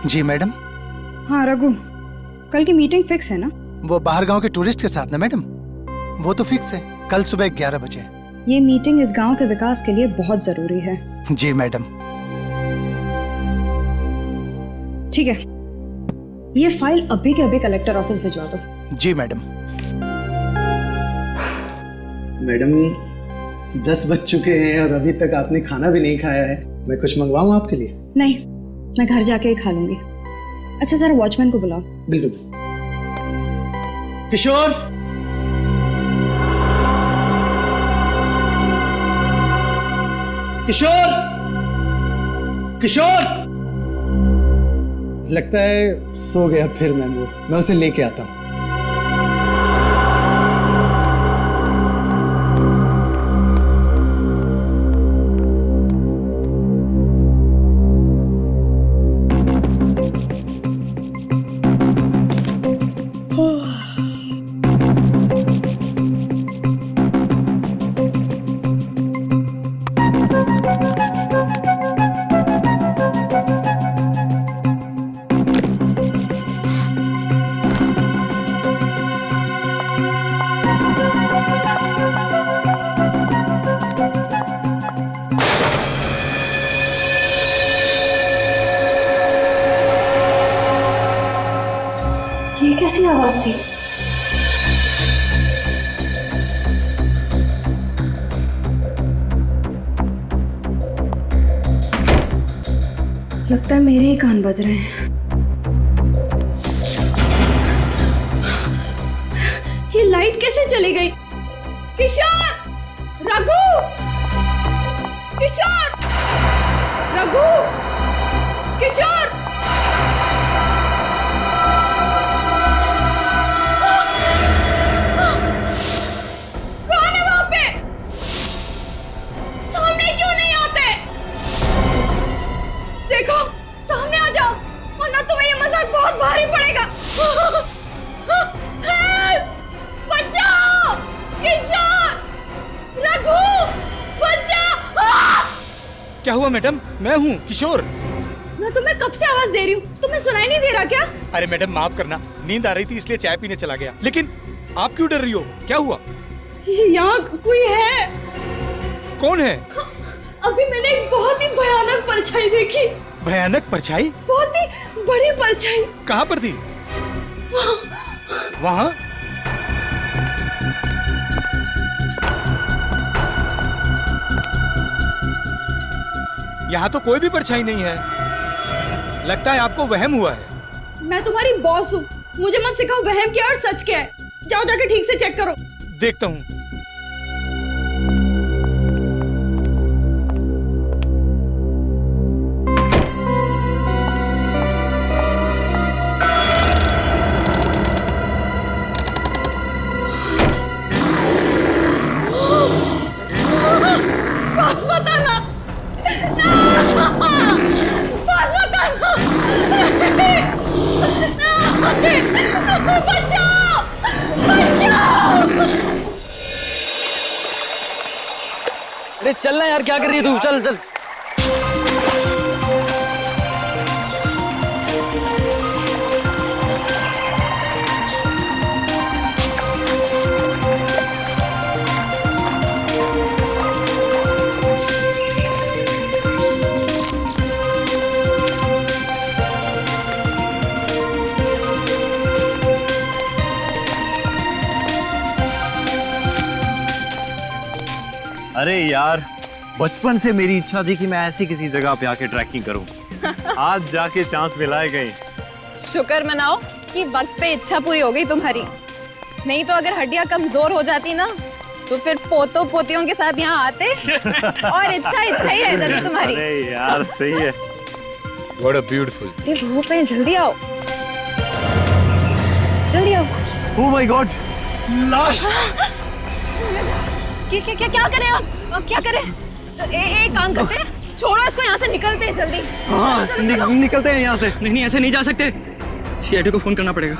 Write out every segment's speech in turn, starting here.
जी madam. हाँ रघु, कल की मीटिंग फिक्स है ना? वो बाहर गांव के टूरिस्ट के साथ ना मैडम, वो तो फिक्स है, कल सुबह 11 बजे। ये मीटिंग इस गांव के विकास के लिए बहुत जरूरी है। जी मैडम। ठीक है, ये फाइल अभी के अभी कलेक्टर ऑफिस भिजवा दो। जी मैडम। मैडम 10 बज चुके हैं और अभी तक आपने खाना भी नहीं खाया है। मैं कुछ मंगवाऊं आपके लिए? नहीं, मैं घर जाके ही खा लूंगी। अच्छा जरा वॉचमैन को बुलाओ। बिल्कुल। किशोर, किशोर, किशोर। लगता है सो गया फिर मैंगो, मैं उसे लेके आता हूं। ये कैसी आवाज थी? लगता है मेरे ही कान बज रहे हैं। ये लाइट कैसे चली गई? किशोर! रघु! किशोर! रघु! किशोर! कौन है वहां पे? सामने क्यों नहीं आते? देखो, सामने आ जाओ, वरना तुम्हें ये मजाक बहुत भारी पड़ेगा। हेल्प! बचाओ! किशोर! रघु! बचाओ! क्या हुआ मैडम? मैं हूँ किशोर। मैं तुम्हें कब से आवाज दे रही हूँ, तुम्हें सुनाई नहीं दे रहा क्या? अरे मैडम माफ करना, नींद आ रही थी इसलिए चाय पीने चला गया। लेकिन आप क्यों डर रही हो? क्या हुआ? यहाँ कोई है। कौन है? अभी मैंने एक बहुत ही भयानक परछाई देखी। भयानक परछाई? बहुत ही बड़ी परछाई। कहाँ पर थी? वहाँ? यहाँ तो कोई भी परछाई नहीं है। लगता है आपको वहम हुआ है। मैं तुम्हारी बॉस हूँ, मुझे मत सिखाओ वहम क्या और सच क्या है। जाओ जाके ठीक से चेक करो। देखता हूँ। बॉस मत आना। बॉस मत आना। बचाओ! बचाओ! अरे चलना यार, क्या कर रही है तू? चल चल। अरे यार, बचपन से मेरी इच्छा थी कि मैं ऐसी किसी जगह पे आके ट्रैकिंग करूं। आज जाके चांस मिलाए गए। शुक्र मनाओ कि वक्त पे इच्छा पूरी हो गई तुम्हारी। नहीं तो अगर हड्डियां कमजोर हो जाती ना, तो फिर पोतों पोतियों के साथ यहाँ आते और इच्छा इच्छा ही रह जाती तुम्हारी। अरे यार सही है। What a beautiful. ये धूप है, जल्दी आओ, जल्दी आओ। Oh my God, लाश! क्या करें आप क्या करें? एक काम करते हैं, छोड़ो इसको, यहाँ से निकलते हैं जल्दी। हाँ, निकलते हैं यहाँ से। नहीं ऐसे नहीं जा सकते, सीआईडी को फोन करना पड़ेगा।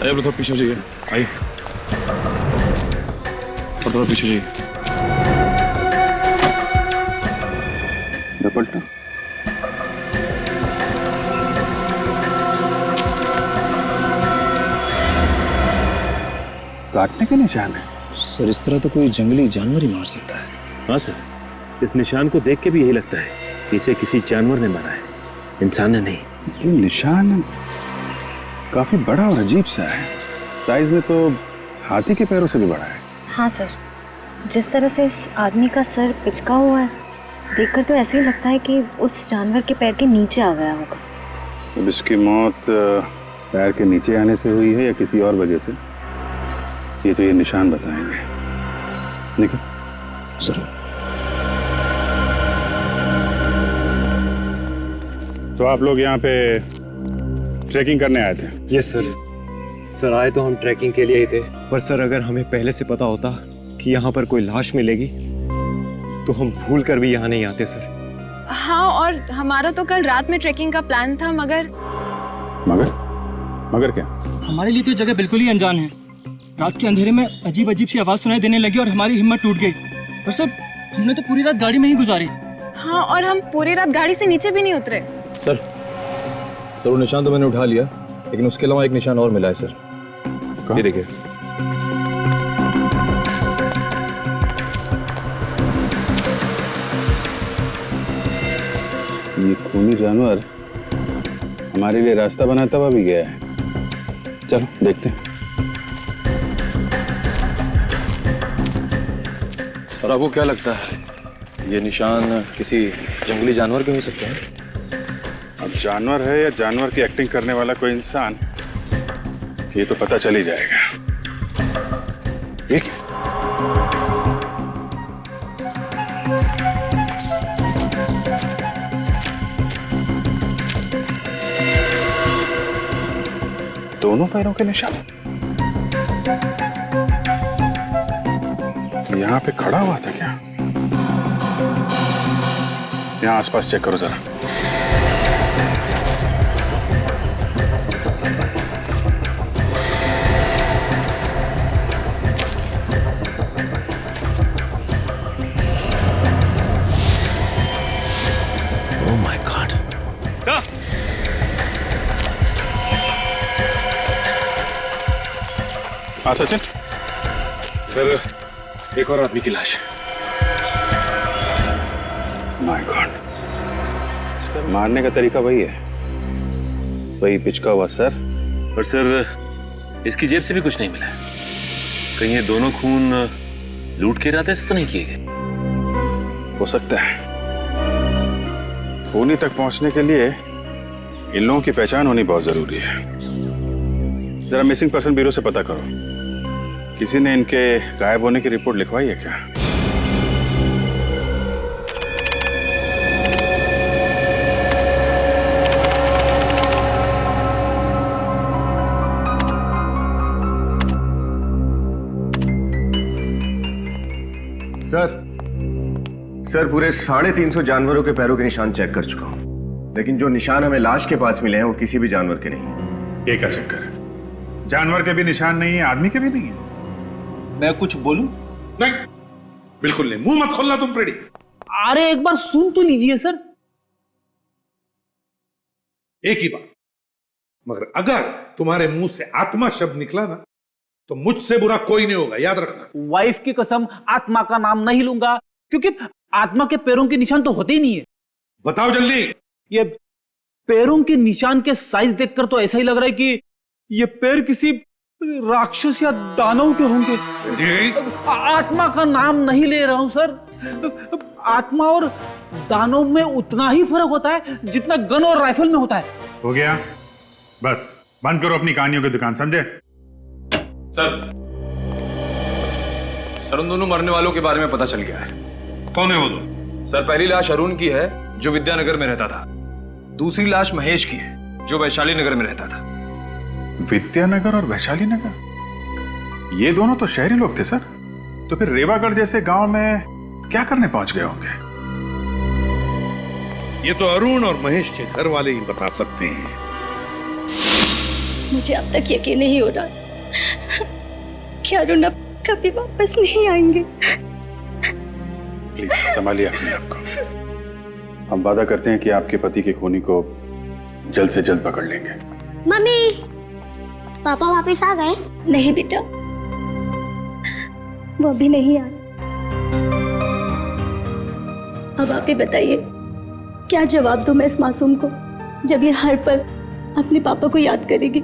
आइए थोड़ा पीछे हो जाइए, आइए और थोड़ा पीछे जाइए। पलटा। काटने के निशान है सर, इस तरह तो कोई जंगली जानवर ही मार सकता है। हाँ सर, इस निशान को देख के भी यही लगता है कि इसे किसी जानवर ने मारा है, इंसान ने नहीं। ये निशान काफी बड़ा और अजीब सा है, साइज में तो हाथी के पैरों से भी बड़ा है। हाँ सर, जिस तरह से इस आदमी का सर पिचका हुआ है, देखकर तो ऐसे ही लगता है कि उस जानवर के पैर के नीचे आ गया होगा। अब इसकी मौत पैर के नीचे आने से हुई है या किसी और वजह से, ये तो ये निशान बताएंगे। निकल सर। तो आप लोग यहाँ पे ट्रैकिंग करने आए थे? Yes sir. सर आए तो हम ट्रैकिंग के लिए ही थे, पर सर अगर हमें पहले से पता होता कि यहाँ पर कोई लाश मिलेगी तो हम भूल कर भी यहाँ नहीं आते सर। हाँ, और हमारा तो कल रात में ट्रैकिंग का प्लान था, मगर क्या? हमारे लिए तो ये जगह बिल्कुल ही अनजान है। रात के अंधेरे में अजीब अजीब सी आवाज सुनाई देने लगी और हमारी हिम्मत टूट गई। और सर, हमने तो पूरी रात गाड़ी में ही गुजारी। हाँ, और हम पूरी रात गाड़ी से नीचे भी नहीं उतरे। सर वो निशान तो मैंने उठा लिया, लेकिन उसके अलावा एक निशान और मिला है सर। ये देखिए। ये खूनी जानवर हमारे लिए रास्ता बनाता हुआ भी गया है। चलो देखते हैं। सर आपको क्या लगता है, ये निशान किसी जंगली जानवर के हो सकते हैं? अब जानवर है या जानवर की एक्टिंग करने वाला कोई इंसान, ये तो पता चल ही जाएगा। ठीक है। दोनों पैरों के निशान। यहाँ पे खड़ा हुआ था क्या? यहाँ आसपास चेक करो जरा। Oh my God. हाँ सचिन। सर एक और आदमी की लाश। माय गॉड, मारने का तरीका वही है, वही पिचका हुआ सर। पर सर, इसकी जेब से भी कुछ नहीं मिला। कहीं ये दोनों खून लूट के इरादे से तो नहीं किए गए? हो सकता है। खूनी तक पहुंचने के लिए इन लोगों की पहचान होनी बहुत जरूरी है। जरा मिसिंग पर्सन ब्यूरो से पता करो, किसी ने इनके गायब होने की रिपोर्ट लिखवाई है क्या? सर पूरे 350 जानवरों के पैरों के निशान चेक कर चुका हूं, लेकिन जो निशान हमें लाश के पास मिले हैं वो किसी भी जानवर के नहीं। ये क्या चक्कर है? जानवर के भी निशान नहीं है, आदमी के भी नहीं है। मैं कुछ बोलूं? नहीं, बिल्कुल नहीं। मुंह मत खोलना तुम फ्रेडी। अरे एक बार सुन तो लीजिए सर। एक ही बात, मगर अगर तुम्हारे मुंह से आत्मा शब्द निकला ना तो मुझसे बुरा कोई नहीं होगा, याद रखना। वाइफ की कसम, आत्मा का नाम नहीं लूंगा, क्योंकि आत्मा के पैरों के निशान तो होते ही नहीं है। बताओ जल्दी। ये पैरों के निशान के साइज देखकर तो ऐसा ही लग रहा है कि ये पैर किसी राक्षस या दानव के होंगे। आत्मा का नाम नहीं ले रहा हूं सर। आत्मा और दानव में उतना ही फर्क होता है जितना गन और राइफल में होता है। हो गया, बस बंद करो अपनी कहानियों की दुकान, समझे? सर उन दोनों मरने वालों के बारे में पता चल गया है। कौन है वो दोनों? सर पहली लाश अरुण की है जो विद्यानगर में रहता था। दूसरी लाश महेश की है जो वैशाली नगर में रहता था। विद्यानगर और वैशाली नगर, ये दोनों तो शहरी लोग थे सर। तो फिर रेवागढ़ जैसे गांव में क्या करने पहुंच गए होंगे? ये तो अरुण और महेश के घर वाले ही बता सकते हैं। मुझे अब तक यकीन नहीं हो रहा कि अरुण अब कभी वापस नहीं आएंगे। प्लीज संभालिए अपने आप को। हम वादा करते हैं कि आपके पति के खूनी को जल्द से जल्द पकड़ लेंगे। मम्मी, पापा वापस आ गए? नहीं बेटा, वो अभी नहीं आए। अब आप ही बताइए, क्या जवाब दूं मैं इस मासूम को जब ये हर पल अपने पापा को याद करेगी,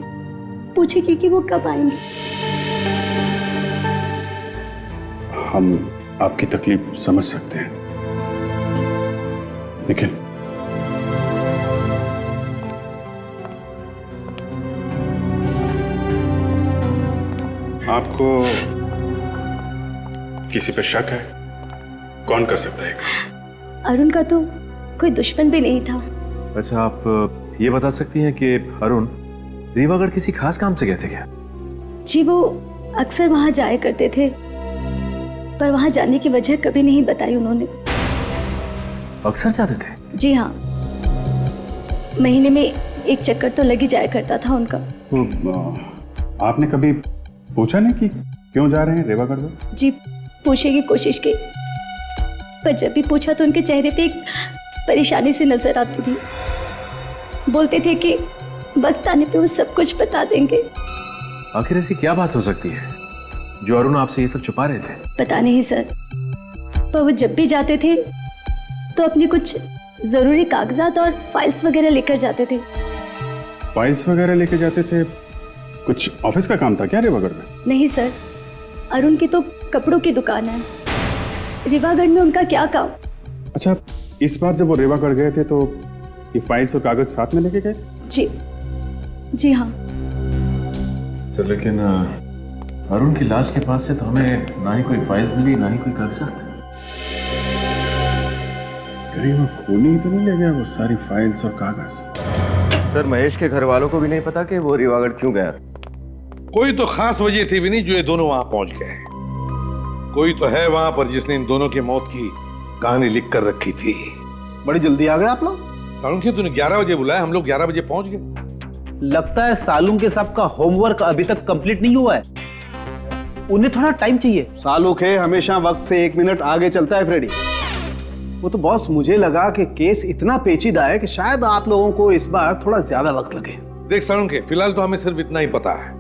पूछेगी कि वो कब आएंगे। हम आपकी तकलीफ समझ सकते हैं, लेकिन आपको किसी पे शक है? कौन कर सकता है? अरुण का तो कोई दुश्मन भी नहीं था। अच्छा, आप ये बता सकती हैं कि अरुण रीवागढ़ किसी खास काम से गए थे क्या? जी, वो अक्सर वहां जाया करते थे, पर वहां जाने की वजह कभी नहीं बताई उन्होंने। अक्सर जाते थे? जी हाँ, महीने में एक चक्कर तो लग ही जाया करता था उनका। तो आपने कभी पूछा नहीं कि क्यों जा रहे हैं रेवागढ़ में? जी, पूछने की कोशिश की, पर जब भी पूछा तो उनके चेहरे पे एक परेशानी सी नजर आती थी। बोलते थे कि वक्त आने पे वो सब कुछ बता देंगे। आखिर ऐसी क्या बात हो सकती है जो अरुण आपसे ये सब छुपा रहे थे? पता नहीं सर, पर वो जब भी जाते थे तो अपनी कुछ जरूरी कागजात और फाइल्स वगैरह लेकर जाते थे। फाइल्स वगैरह लेके जाते थे? कुछ ऑफिस का काम था क्या रेवागढ़ में? नहीं सर, अरुण की तो कपड़ों की दुकान है। रेवागढ़ में उनका क्या काम? अच्छा, इस बार जब वो रेवागढ़ गए थे तो ये फाइल्स और कागज साथ में लेके गए? जी हाँ सर, लेकिन अरुण की लाश के पास से तो हमें ना ही कोई फाइल्स मिली, ना ही कोई कागजात। कहीं वो खूनी तो नहीं ले गया वो सारी फाइल्स और कागज? सर, महेश के घर वालों को भी नहीं पता कि वो रीवागढ़ क्यों गया। कोई तो खास वजह थी भी नहीं जो ये दोनों वहां पहुंच गए। कोई तो है वहां पर जिसने इन दोनों की मौत की कहानी लिख कर रखी थी। बड़ी जल्दी आ गए आप लोग। सालुंखे, तूने 11 बजे बुलाया, हम लोग 11 बजे पहुंच गए। लगता है सालूम के साहब का होमवर्क अभी तक कंप्लीट नहीं हुआ है, उन्हें थोड़ा टाइम चाहिए। सालुखे हमेशा वक्त से 1 मिनट आगे चलता है फ्रेडी। वो तो बॉस, मुझे लगा कि केस इतना पेचीदा है कि शायद आप लोगों को इस बार थोड़ा ज्यादा वक्त लगे। देख सालुंखे, फिलहाल तो हमें सिर्फ इतना ही पता है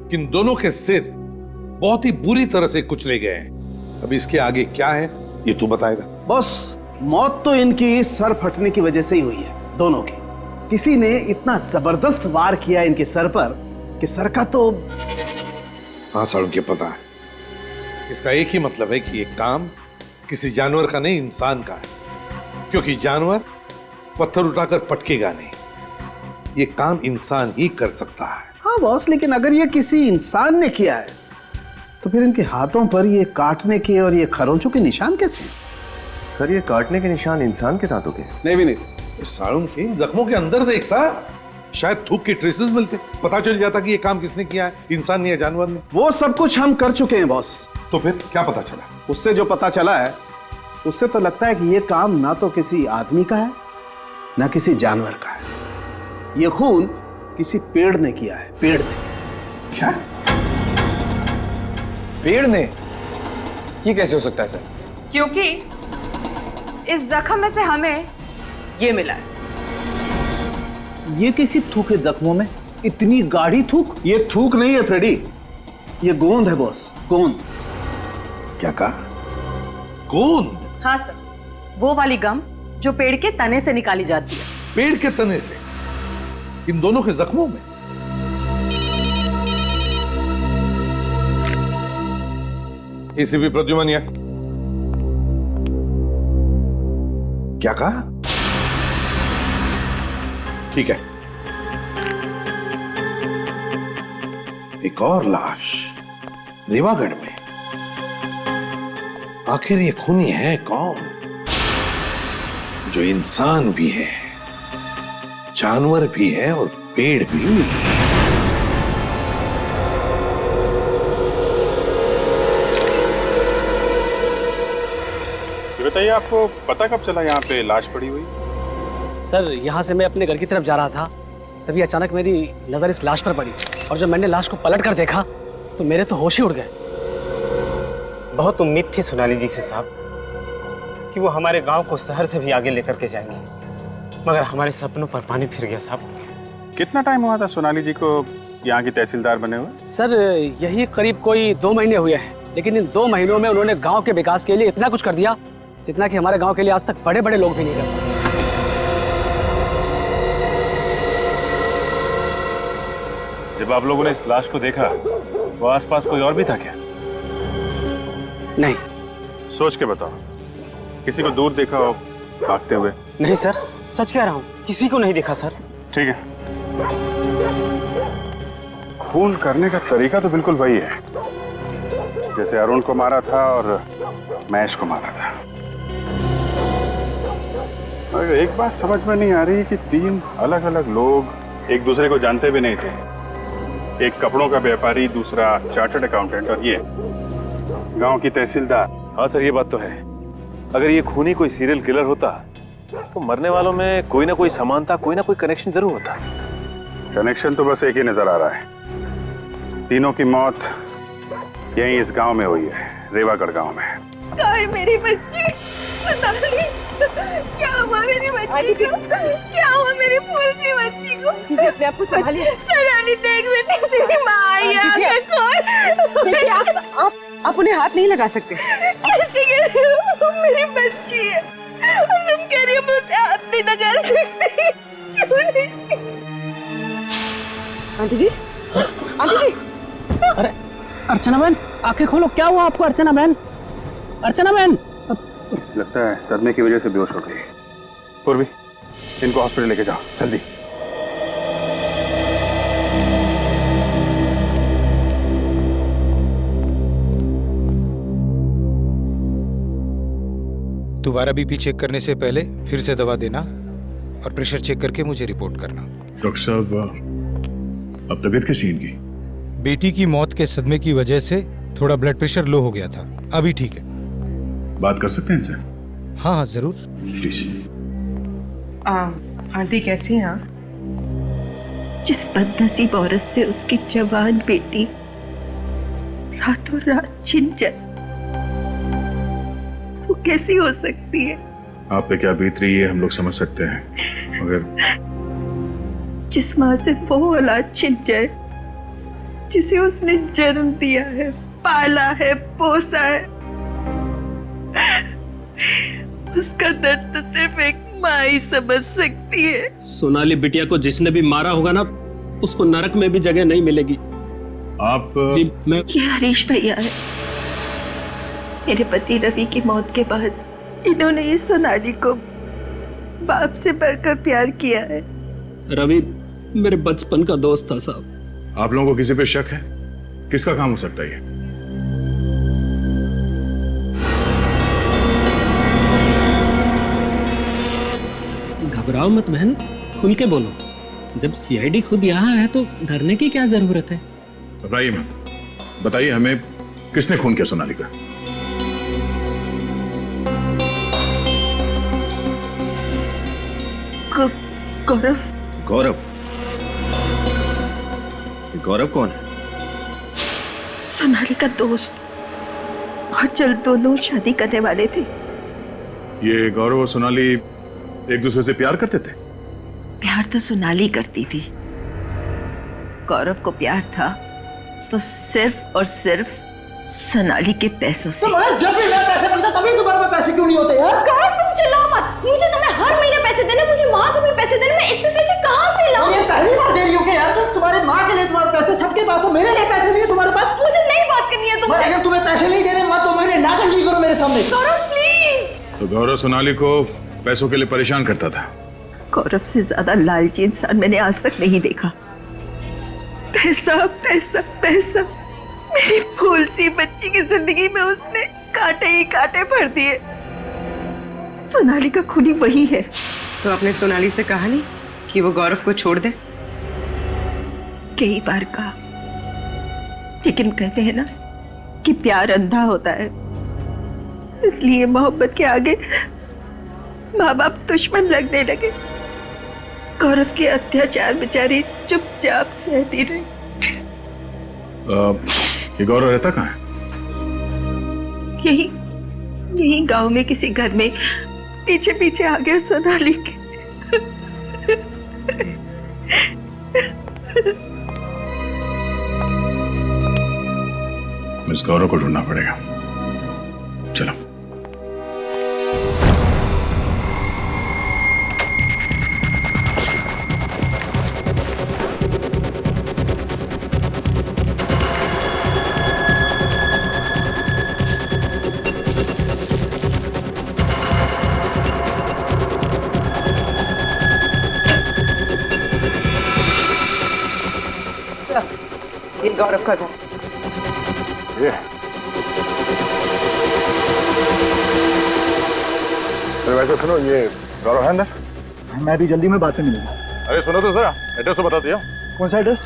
कि इन दोनों के सिर बहुत ही बुरी तरह से कुचले गए हैं। अब इसके आगे क्या है ये तू बताएगा। बॉस, मौत तो इनकी सर फटने की वजह से ही हुई है, दोनों की। किसी ने इतना जबरदस्त वार किया इनके सर पर कि सर का तो। हाँ सालुंखे, पता है। इसका एक ही मतलब है कि ये काम किसी जानवर का नहीं, इंसान का है, क्योंकि जानवर पत्थर उठाकर पटकेगा नहीं। ये काम इंसान ही कर सकता है। हाँ बॉस, लेकिन अगर ये किसी इंसान ने किया है तो फिर इनके हाथों पर ये काटने के और ये खरोंचों के निशान कैसे? सर, ये काटने के निशान इंसान के दांतों के? नहीं भी नहीं। सालुंखे, जख्मों के अंदर देखता, शायद थूक के ट्रेसेस मिलते, पता चल जाता कि ये काम किसने किया है, इंसान ने या जानवर ने। वो सब कुछ हम कर चुके हैं बॉस। तो फिर क्या पता चला? उससे जो पता चला है उससे तो लगता है कि ये काम ना तो किसी आदमी का है ना किसी जानवर का है। ये खून किसी पेड़ ने किया है। पेड़ ने। क्या? पेड़ ने? ये कैसे हो सकता है सर? क्योंकि इस जख्म में से हमें ये मिला है। ये किसी थूके जख्मों में इतनी गाढ़ी थूक? ये थूक नहीं है फ्रेडी, ये गोंद है बॉस, गोंद। क्या कहा? गोंद? हाँ सर, वो वाली गम जो पेड़ के तने से निकाली जाती है। पेड़ के तने से इन दोनों के जख्मों में? एसीपी प्रद्युमन, क्या कहा? ठीक है, एक और लाश रेवागढ़ में। आखिर ये खूनी है कौन जो इंसान भी है, जानवर भी है और पेड़ भी? ये बताइए, आपको पता कब चला यहाँ पे लाश पड़ी हुई? सर, यहाँ से मैं अपने घर की तरफ जा रहा था, तभी अचानक मेरी नजर इस लाश पर पड़ी। और जब मैंने लाश को पलट कर देखा तो मेरे तो होश ही उड़ गए। बहुत उम्मीद थी सोनाली जी से साहब कि वो हमारे गांव को शहर से भी आगे लेकर के जाएंगे, मगर हमारे सपनों पर पानी फिर गया साहब। कितना टाइम हुआ था सोनाली जी को यहाँ की तहसीलदार बने हुए? सर यही करीब कोई 2 महीने हुए हैं, लेकिन इन 2 महीनों में उन्होंने गांव के विकास के लिए इतना कुछ कर दिया जितना कि हमारे गांव के लिए आज तक बड़े बड़े लोग भी नहीं कर पाए। जब आप लोगों ने इस लाश को देखा वो आसपास कोई और भी था क्या? नहीं। सोच के बताओ, किसी को दूर देखा हो भागते हुए? नहीं सर, सच कह रहा हूँ, किसी को नहीं देखा सर। ठीक है, खून करने का तरीका तो बिल्कुल वही है जैसे अरुण को मारा था और महेश को मारा था। और एक बात समझ में नहीं आ रही कि 3 अलग अलग लोग एक दूसरे को जानते भी नहीं थे। एक कपड़ों का व्यापारी, दूसरा चार्टर्ड अकाउंटेंट और ये गांव की तहसीलदार। हाँ सर, ये बात तो है। अगर ये खूनी कोई सीरियल किलर होता तो मरने वालों में कोई ना कोई समानता, कोई ना कोई कनेक्शन जरूर होता। कनेक्शन तो बस एक ही नजर आ रहा है, तीनों की मौत यहीं इस गांव में हुई है, रेवागढ़ गांव में। कहाँ है मेरी बच्ची सोनाली? क्या हुआ मेरी बच्ची को? क्या हुआ मेरी फूल सी बच्ची को? अपने आप को संभालिए। सोनाली देख बेटी, तेरी माँ आई है। देखिए आप उन्हें हाथ नहीं लगा सकते। कैसे कह रही हो? मेरी बच्ची है और तुम कह रही हो मैं उसे हाथ नहीं लगा सकती। छोड़ी सी। आंटी जी, आंटी जी। अरे अर्चना बहन, आंखें खोलो, क्या हुआ आपको? अर्चना बहन, अर्चना बहन। लगता है सदमे की वजह से बेहोश हो गई। पूर्वी, इनको हॉस्पिटल लेके जाओ जल्दी। दोबारा बीपी चेक करने से पहले फिर से दवा देना और प्रेशर चेक करके मुझे रिपोर्ट करना। डॉक्टर साहब, अब तबीयत कैसी है इनकी? बेटी की मौत के सदमे की वजह से थोड़ा ब्लड प्रेशर लो हो गया था, अभी ठीक है। बात कर सकते हैं इनसे? हाँ हाँ जरूर। प्लीज। आंटी कैसी हैं आप? जिस बदनसीब औरत से उसकी जवान बेटी रातों रात छिन जाए, वो कैसी हो सकती है? आप पे क्या बीत रही है हम लोग समझ सकते हैं, मगर जिस माँ से वो औलाद छिन जाए जिसे उसने जन्म दिया है, पाला है, पोसा है, उसका दर्द तो सिर्फ एक माँ ही समझ सकती है। सोनाली बिटिया को जिसने भी मारा होगा ना, उसको नरक में भी जगह नहीं मिलेगी। आप जी मैं ये हरीश भैया है, मेरे पति रवि की मौत के बाद इन्होंने ये सोनाली को बाप से बढ़कर प्यार किया है। रवि मेरे बचपन का दोस्त था साहब। आप लोगों को किसी पे शक है? किसका काम हो सकता है ये? घबराओ मत बहन, खुल के बोलो। जब सीआईडी खुद यहाँ है तो डरने की क्या जरूरत है? घबराइए मत, बताइए हमें किसने खून किया सोनाली का? गौरव। गौरव? गौरव कौन है? सोनाली का दोस्त, और जल्द दोनों शादी करने वाले थे। ये गौरव और सोनाली एक दूसरे से प्यार करते थे? प्यार तो सोनाली करती थी, गौरव को प्यार था तो सिर्फ और सिर्फ सोनाली के पैसों से। जब भी मैं पैसे बनता तभी तुम्हारे पास पैसे क्यों नहीं होते यार? कौन तुम चिल्लाओ मत, मुझे तुम्हें हर महीने पैसे देने, मुझे माँ को भी पैसे देने, मैं इतने पैसे कहाँ से लाऊं? ये पहली बार दे रही हो क्या यार? तुम तुम्हारे माँ के लिए तुम्हारे पैसे सबके पास हो, मेरे लिए पैसे नहीं है तुम्हारे पास? मुझे नहीं बात करनी है तुमसे। अगर तुम्हें पैसे नहीं देने मत तो मेरे नाटक नहीं करो मेरे सामने। गौरव प्लीज। तो गौरव सोनाली को पैसों के लिए परेशान करता था? गौरव से ज्यादा लालची इंसान मैंने आज तक नहीं देखा। पैसा पैसा पैसा, मेरी फूल सी बच्ची की जिंदगी में उसने कांटे ही कांटे भर दिए। सोनाली का खूनी वही है। तो आपने सोनाली से कहा नहीं कि वो गौरव को छोड़ दे? कई बार कहा, लेकिन कहते हैं ना कि प्यार अंधा होता है, इसलिए मोहब्बत के आगे माँ बाप दुश्मन लगने लगे। गौरव के अत्याचार बेचारी चुपचाप सहती रही। ये गौरव रहता कहाँ है? यही यही गांव में किसी घर में पीछे पीछे आ गया सोनाली के। इस गौरव को ढूंढना पड़ेगा। चलो। ये गौरव का घर। ये अरे वैसे सुनो, ये गौरव है अंदर? मैं भी जल्दी में बात में मिलूंगा। अरे सुनो तो जरा, एड्रेस तो बता दिया। कौन सा एड्रेस?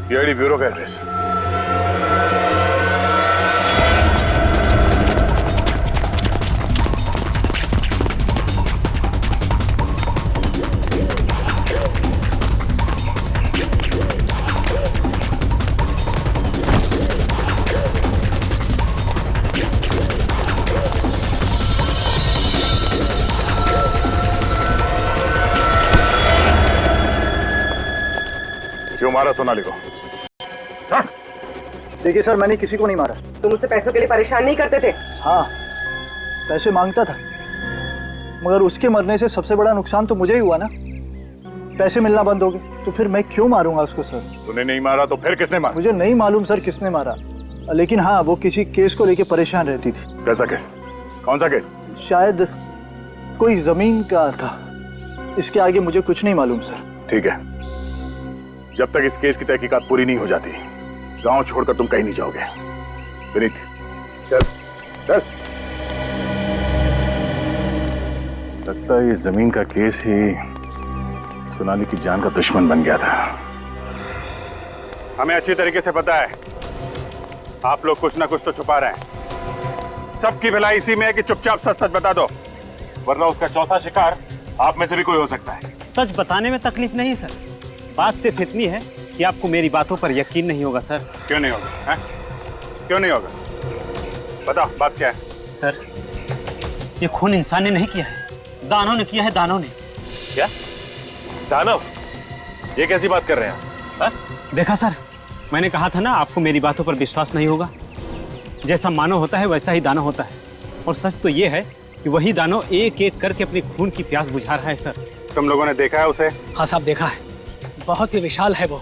सीआईडी ब्यूरो का एड्रेस। क्यों मारा सोनाली को? देखिए सर, मैंने किसी को नहीं मारा। तुम मुझसे पैसों के लिए परेशान नहीं करते थे? हाँ, पैसे मांगता था, मगर उसके मरने से सबसे बड़ा नुकसान तो मुझे ही हुआ ना। पैसे मिलना बंद हो गए तो फिर मैं क्यों मारूंगा उसको सर? तूने नहीं मारा तो फिर किसने मारा? मुझे नहीं मालूम सर किसने मारा, लेकिन हाँ, वो किसी केस को लेके परेशान रहती थी। कैसा केस? कौन सा केस? शायद कोई जमीन का था। इसके आगे मुझे कुछ नहीं मालूम सर। ठीक है, जब तक इस केस की तहकीकात पूरी नहीं हो जाती, गांव छोड़कर तुम कहीं नहीं जाओगे। विनीत, चल चल। लगता है ये जमीन का केस ही सोनाली की जान का दुश्मन बन गया था। हमें अच्छी तरीके से पता है आप लोग कुछ ना कुछ तो छुपा रहे हैं। सबकी भलाई इसी में है कि चुपचाप सच सच बता दो, वरना उसका चौथा शिकार आप में से भी कोई हो सकता है। सच बताने में तकलीफ नहीं सर, बात सिर्फ इतनी है कि आपको मेरी बातों पर यकीन नहीं होगा सर। क्यों नहीं होगा? है? क्यों नहीं होगा? बताओ, बात क्या है? सर, ये खून इंसान ने नहीं किया है, दानव ने किया है, दानव ने। क्या? दानव? ये कैसी बात कर रहे हैं आप? देखा सर, मैंने कहा था ना आपको मेरी बातों पर विश्वास नहीं होगा। जैसा मानव होता है वैसा ही दानव होता है, और सच तो ये है कि वही दानव एक एक करके अपनी खून की प्यास बुझा रहा है सर। तुम लोगों ने देखा है उसे? हाँ साहब, देखा है। बहुत ही विशाल है वो।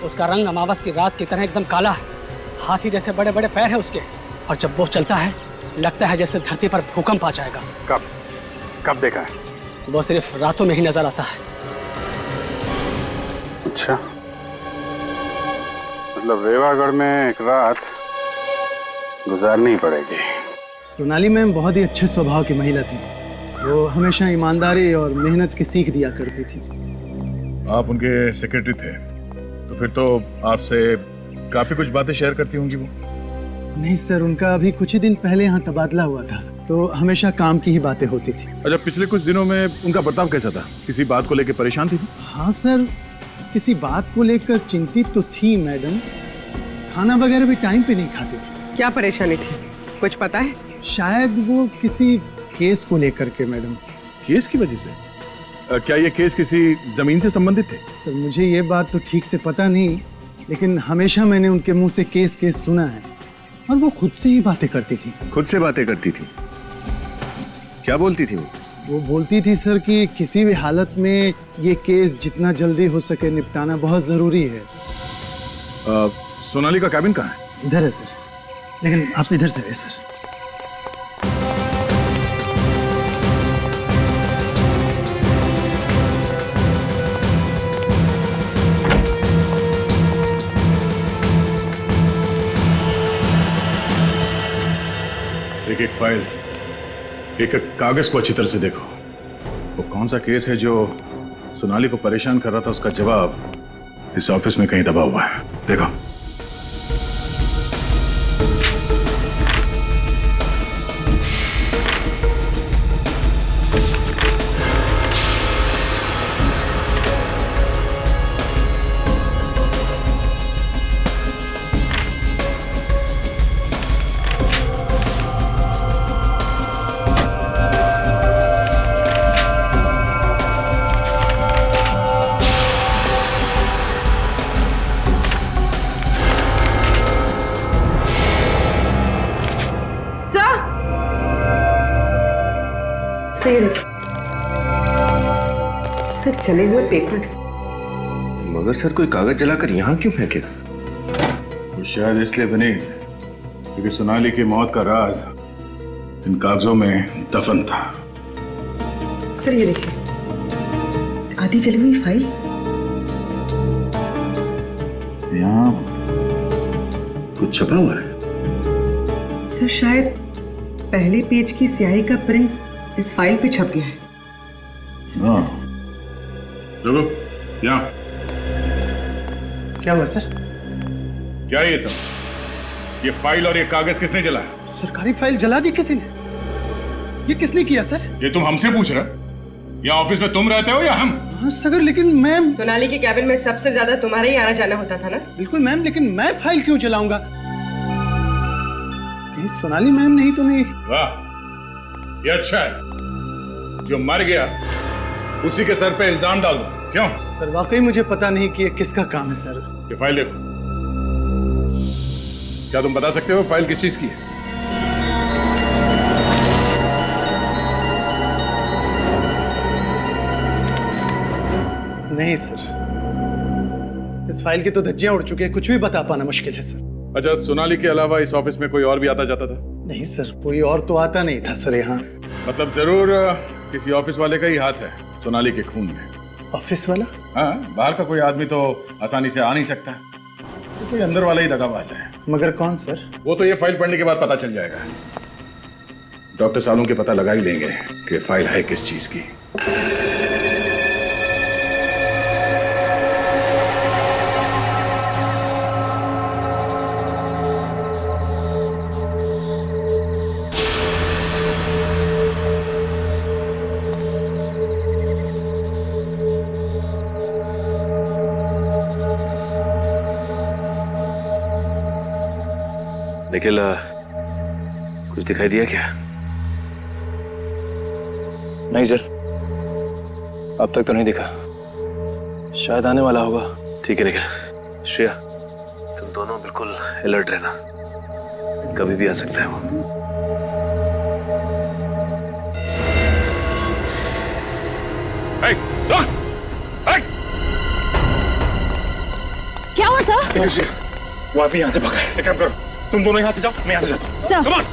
उसका रंग अमावस की रात की तरह एकदम काला है। हाथी जैसे बड़े बड़े पैर है उसके, और जब वो चलता है लगता है जैसे धरती पर भूकंप आ जाएगा। कब देखा है? वो सिर्फ रातों में ही नजर आता है। अच्छा, मतलब रेवागढ़ में एक रात गुजारनी पड़ेगी। सोनाली मैम बहुत ही अच्छे स्वभाव की महिला थी। वो हमेशा ईमानदारी और मेहनत की सीख दिया करती थी। आप उनके सेक्रेटरी थे, तो फिर तो आपसे काफी कुछ बातें शेयर करती होंगी वो? नहीं सर, उनका अभी कुछ ही दिन पहले यहाँ तबादला हुआ था, तो हमेशा काम की ही बातें होती थी। अच्छा, पिछले कुछ दिनों में उनका बर्ताव कैसा था? किसी बात को लेकर परेशान थी? हाँ सर, किसी बात को लेकर चिंतित तो थी मैडम। खाना वगैरह भी टाइम पे नहीं खाती थी। क्या परेशानी थी, कुछ पता है? शायद वो किसी केस को लेकर के मैडम। केस की वजह से? क्या ये केस किसी जमीन से संबंधित थे? सर, मुझे ये बात तो ठीक से पता नहीं, लेकिन हमेशा मैंने उनके मुंह से केस सुना है, और वो खुद से ही बातें करती थी। खुद से बातें करती थी? क्या बोलती थी वो? वो बोलती थी सर कि किसी भी हालत में ये केस जितना जल्दी हो सके निपटाना बहुत जरूरी है। सोनाली का कैबिन कहाँ है? इधर है सर, लेकिन आप इधर से आए सर। एक एक फाइल, एक एक कागज को अच्छी तरह से देखो। वो कौन सा केस है जो सोनाली को परेशान कर रहा था, उसका जवाब इस ऑफिस में कहीं दबा हुआ है। देखो। सर चले हुए पेपर्स। मगर सर कोई कागज जलाकर यहाँ क्यों फेंकेगा? वो शायद इसलिए बनी क्योंकि सोनाली की मौत का राज इन कागजों में दफन था। सर ये देखिए, आधी जली हुई फाइल। यहाँ कुछ छपा हुआ है। सर शायद पहले पेज की स्याही का प्रिंट इस फाइल पे छप गया है। हाँ, रुको, यहाँ क्या हुआ सर? क्या ये सब? ये फाइल और ये कागज किसने जलाया? सरकारी फाइल जला दी किसी ने? ये किसने किया सर? ये तुम हमसे पूछ रहे हो? यहाँ ऑफिस में तुम रहते हो या हम? हाँ सर, लेकिन मैम। सोनाली के कैबिन में सबसे ज्यादा तुम्हारा ही आना जाना होता था ना? बिल्कुल मैम, लेकिन मैं फाइल क्यों जलाऊंगा? कहीं सोनाली मैम नहीं तो नहीं? वाह, ये अच्छा है। जो मर गया उसी के सर पे इल्जाम डाल दो। क्यों? सर वाकई मुझे पता नहीं कि ये किसका काम है सर। ये फाइल देखो। क्या तुम बता सकते हो फाइल किस चीज की है? नहीं सर, इस फाइल की तो धज्जियां उड़ चुकी है, कुछ भी बता पाना मुश्किल है सर। अच्छा, सोनाली के अलावा इस ऑफिस में कोई और भी आता जाता था? नहीं सर, कोई और तो आता नहीं था सर यहाँ। मतलब जरूर किसी ऑफिस वाले का ही हाथ है सोनाली के खून में। ऑफिस वाला? हाँ, बाहर का कोई आदमी तो आसानी से आ नहीं सकता, तो कोई अंदर वाला ही दगाबाज है। मगर कौन सर? वो तो ये फाइल पढ़ने के बाद पता चल जाएगा। डॉक्टर सालों के पता लगा ही लेंगे कि फाइल है किस चीज की। निखिल, कुछ दिखाई दिया क्या? नहीं सर, अब तक तो नहीं दिखा, शायद आने वाला होगा। ठीक है निखिल। श्रेया, तुम दोनों बिल्कुल अलर्ट रहना, कभी भी आ सकता है वो। क्या हुआ सर? वो आप यहाँ से भागा। एक काम करो, तुम दोनों यहाँ से जाओ, मैं यहाँ से जाता हूँ। सर। Come on!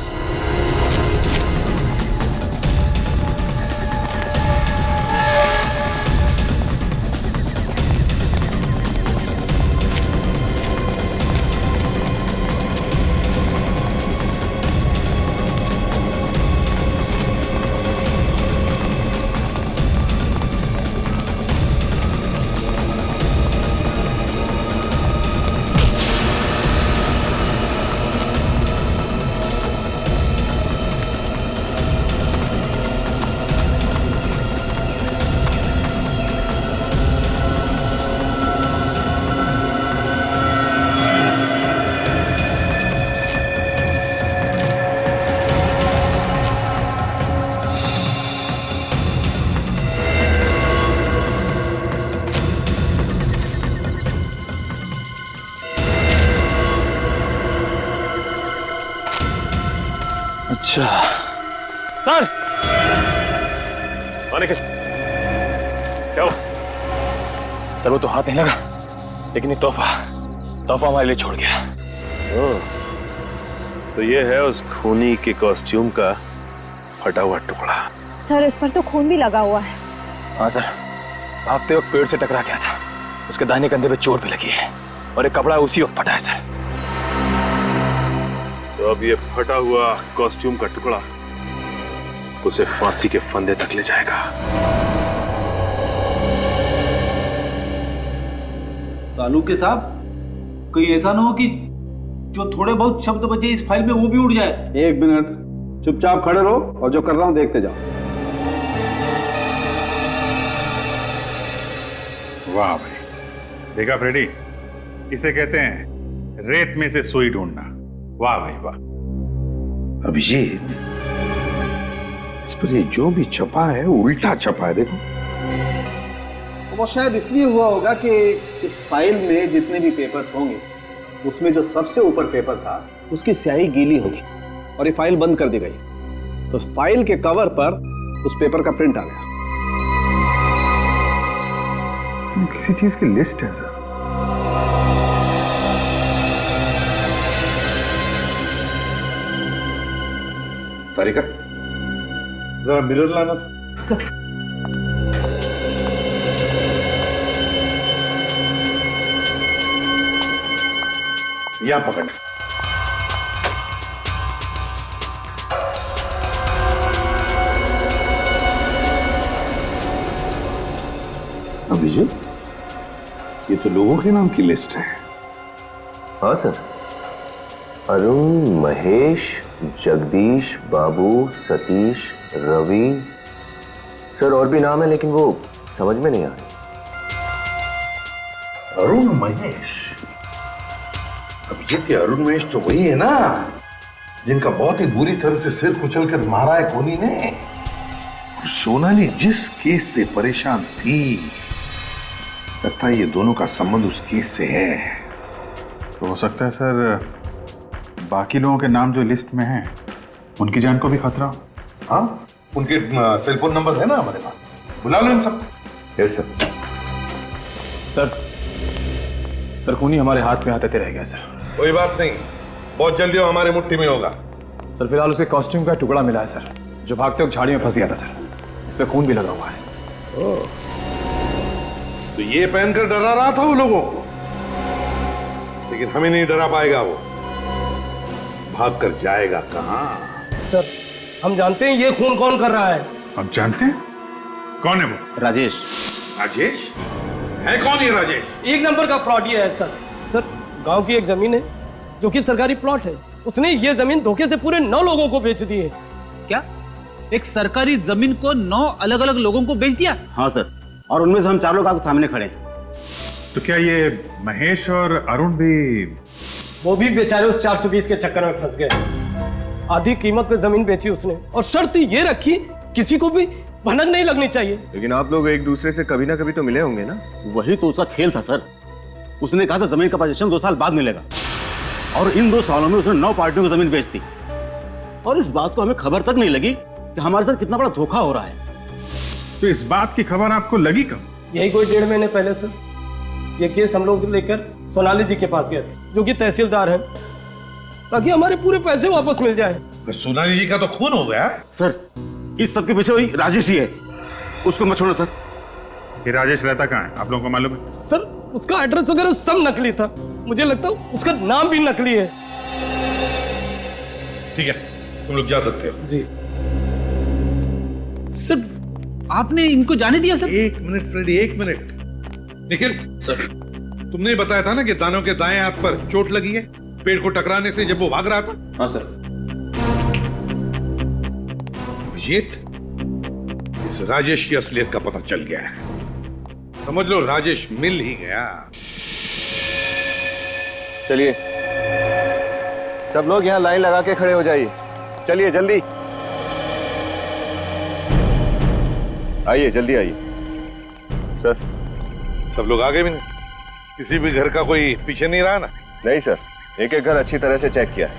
अच्छा सर, निखिल, क्या हुआ? सर वो तो हाथ नहीं लगा, लेकिन ये तोहफा हमारे लिए छोड़ गया। ओह, तो ये है उस खूनी के कॉस्ट्यूम का फटा हुआ टुकड़ा। सर इस पर तो खून भी लगा हुआ है। हाँ सर, भागते वक्त पेड़ से टकरा गया था, उसके दाहिने कंधे पे चोट भी लगी है और एक कपड़ा उसी वक्त फटा है सर। तो अब ये फटा हुआ कॉस्ट्यूम का टुकड़ा उसे फांसी के फंदे तक ले जाएगा। सालूके साहब, कहीं ऐसा ना हो कि जो थोड़े बहुत शब्द बचे इस फाइल में वो भी उड़ जाए। एक मिनट, चुपचाप खड़े रहो और जो कर रहा हूं देखते जाओ। वाह भाई, देखा फ्रेडी, इसे कहते हैं रेत में से सुई ढूंढना। वाह भाई वाह। अभिजीत, इस पर ये जो भी छपा है उल्टा छपा है, देखो। वो शायद इसलिए हुआ होगा कि इस फाइल में जितने भी पेपर्स होंगे उसमें जो सबसे ऊपर पेपर था उसकी स्याही गीली होगी और ये फाइल बंद कर दी गई, तो फाइल के कवर पर उस पेपर का प्रिंट आ गया। किसी चीज की लिस्ट है सर। तारिका, जरा मिरर लाना था। सर यहां पकड़। अभिजीत, ये तो लोगों के नाम की लिस्ट है। हाँ सर, अरुण, महेश, जगदीश, बाबू, सतीश, रवि। सर और भी नाम है लेकिन वो समझ में नहीं आ रहे। अरुण महेश, अभिजीत, ये अरुण महेश तो वही है ना जिनका बहुत ही बुरी तरह से सिर कुचल कर मारा है कोनी ने। और सोनाली जिस केस से परेशान थी, लगता है ये दोनों का संबंध उस केस से है। तो हो सकता है सर बाकी लोगों के नाम जो लिस्ट में हैं उनकी जान को भी खतरा। हाँ, उनके सेल फोन नंबर है ना हमारे पास, बुला लो इन सबको। Yes sir. सर खूनी हमारे हाथ में आते रह गया सर। कोई बात नहीं, बहुत जल्दी वो हमारे मुट्ठी में होगा। सर फिलहाल उसके कॉस्ट्यूम का टुकड़ा मिला है सर, जो भागते वक्त झाड़ी में फंस गया था सर। इस पे खून भी लगा हुआ है। तो ये पहनकर डरा रहा था वो लोगों को, लेकिन हमें नहीं डरा पाएगा। वो भाग कर जाएगा कहां? सर हम जानते हैं ये खून कौन कर रहा है। आप जानते हैं कौन है वो? राजेश। राजेश है? कौन ये राजेश? एक नंबर का फ्रॉड ये है सर। सर गांव की एक जमीन है जो कि सरकारी प्लॉट है, उसने ये जमीन धोखे से पूरे 9 लोगों को बेच दी है। क्या एक सरकारी जमीन को 9 अलग अलग लोगों को बेच दिया? हाँ सर, और उनमें से हम 4 लोग आपके सामने खड़े हैं। तो क्या ये महेश और अरुण भी? वो भी बेचारे उस 420 के चक्कर में फंस गए। आधी कीमत पे जमीन बेची उसने, और शर्त ये रखी किसी को भी भनक नहीं लगनी चाहिए। लेकिन आप लोग एक दूसरे से कभी ना कभी तो मिले होंगे ना? वही तो उसका खेल था सर। उसने कहा था जमीन का पोजीशन 2 साल बाद मिलेगा, और इन 2 सालों में उसने 9 पार्टियों को जमीन बेच दी। और इस बात को हमें खबर तक नहीं लगी कि हमारे साथ कितना बड़ा धोखा हो रहा है। तो इस बात की खबर आपको लगी कब? यही कोई 1.5 महीने पहले सर। ये केस हम लोग लेकर सोनाली जी के पास गए थे, जो कि तहसीलदार हैं, ताकि हमारे पूरे पैसे वापस मिल जाए। सोनाली जी का तो खून हो गया सर। इस सब के पीछे वही राजेश ही है, उसको मत छोड़ना सर। ये राजेश रहता कहाँ है आप लोगों को मालूम है? सर उसका एड्रेस वगैरह सब नकली था, मुझे लगता है उसका नाम भी नकली है। ठीक है, तुम लोग जा सकते हो। जी सर आपने इनको जाने दिया sir? 1 minute Freddie, 1 minute. Nikhil sir, तुमने बताया था ना कि दानव के दाएं हाथ पर चोट लगी है पेड़ को टकराने से जब वो भाग रहा था। हाँ सर। अभिजीत, इस राजेश की असलियत का पता चल गया है। समझ लो राजेश मिल ही गया। चलिए सब लोग यहाँ लाइन लगा के खड़े हो जाइए। चलिए जल्दी आइए, जल्दी आइए। सर सब लोग आगे भी नहीं? किसी भी घर का कोई पीछे नहीं रहा ना? नहीं सर, एक एक घर अच्छी तरह से चेक किया है।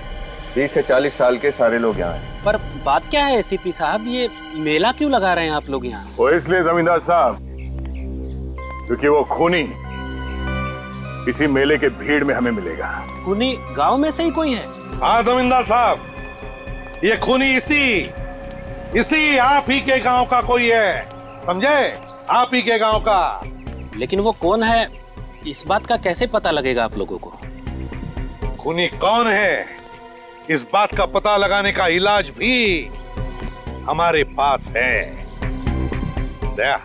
30 से 40 साल के सारे लोग यहाँ हैं। पर बात क्या है एसीपी साहब, ये मेला क्यों लगा रहे हैं आप लोग यहाँ? वो इसलिए जमींदार साहब, क्योंकि वो खूनी इसी मेले के भीड़ में हमें मिलेगा। खूनी गांव में से ही कोई है? हाँ जमींदार साहब, ये खूनी इसी आप ही के गांव का कोई है, समझे? आप ही के गांव का। लेकिन वो कौन है इस बात का कैसे पता लगेगा आप लोगों को? खूनी कौन है इस बात का पता लगाने का इलाज भी हमारे पास है। दया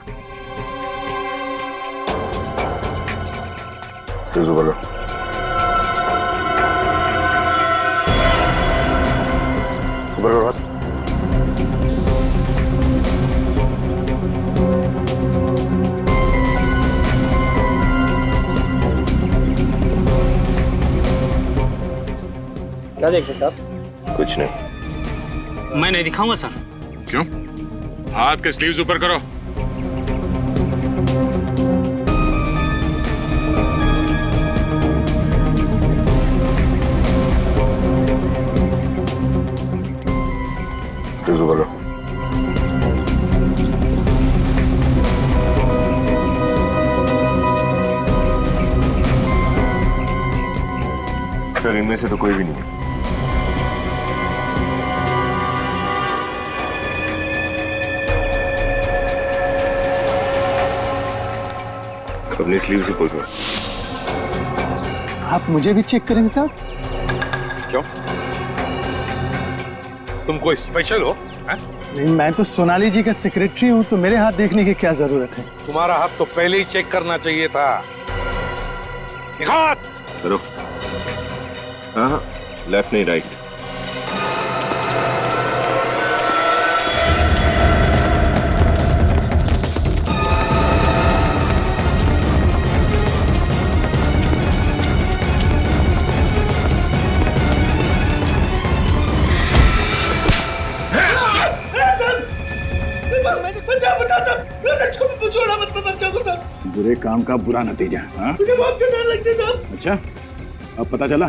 बोलो। क्या देखते साहब? कुछ नहीं। मैं नहीं दिखाऊंगा सर। क्यों? हाथ के स्लीव्स ऊपर करो। बोलो। सर इनमें से तो कोई भी नहीं है। अपनी स्लीव से खोल दो। आप मुझे भी चेक करेंगे साहब? क्यों? तुम कोई स्पेशल हो? नहीं, मैं तो सोनाली जी का सेक्रेटरी हूँ, तो मेरे हाथ देखने की क्या जरूरत है? तुम्हारा हाथ तो पहले ही चेक करना चाहिए था। हाथ रुक। हाँ, लेफ्ट नहीं राइट। बुरे काम का बुरा नतीजा। हाँ? मुझे बहुत डर लगता है साहब। अच्छा, अब पता चला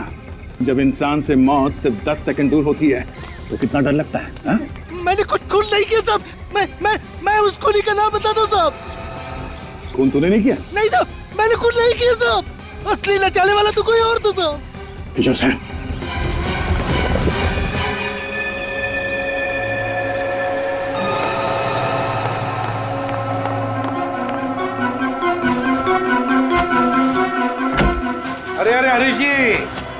जब इंसान से मौत सिर्फ 10 सेकंड दूर होती है तो कितना डर लगता है। हाँ? मैंने कुछ खून नहीं किया साहब। मैं उस खूनी का नाम बता दो साहब। खून तूने नहीं किया? नहीं साहब, मैंने खून नहीं किया साहब। असली नचाने वाला तो कोई और था साहब। जो सर अरे अरे हरीश जी,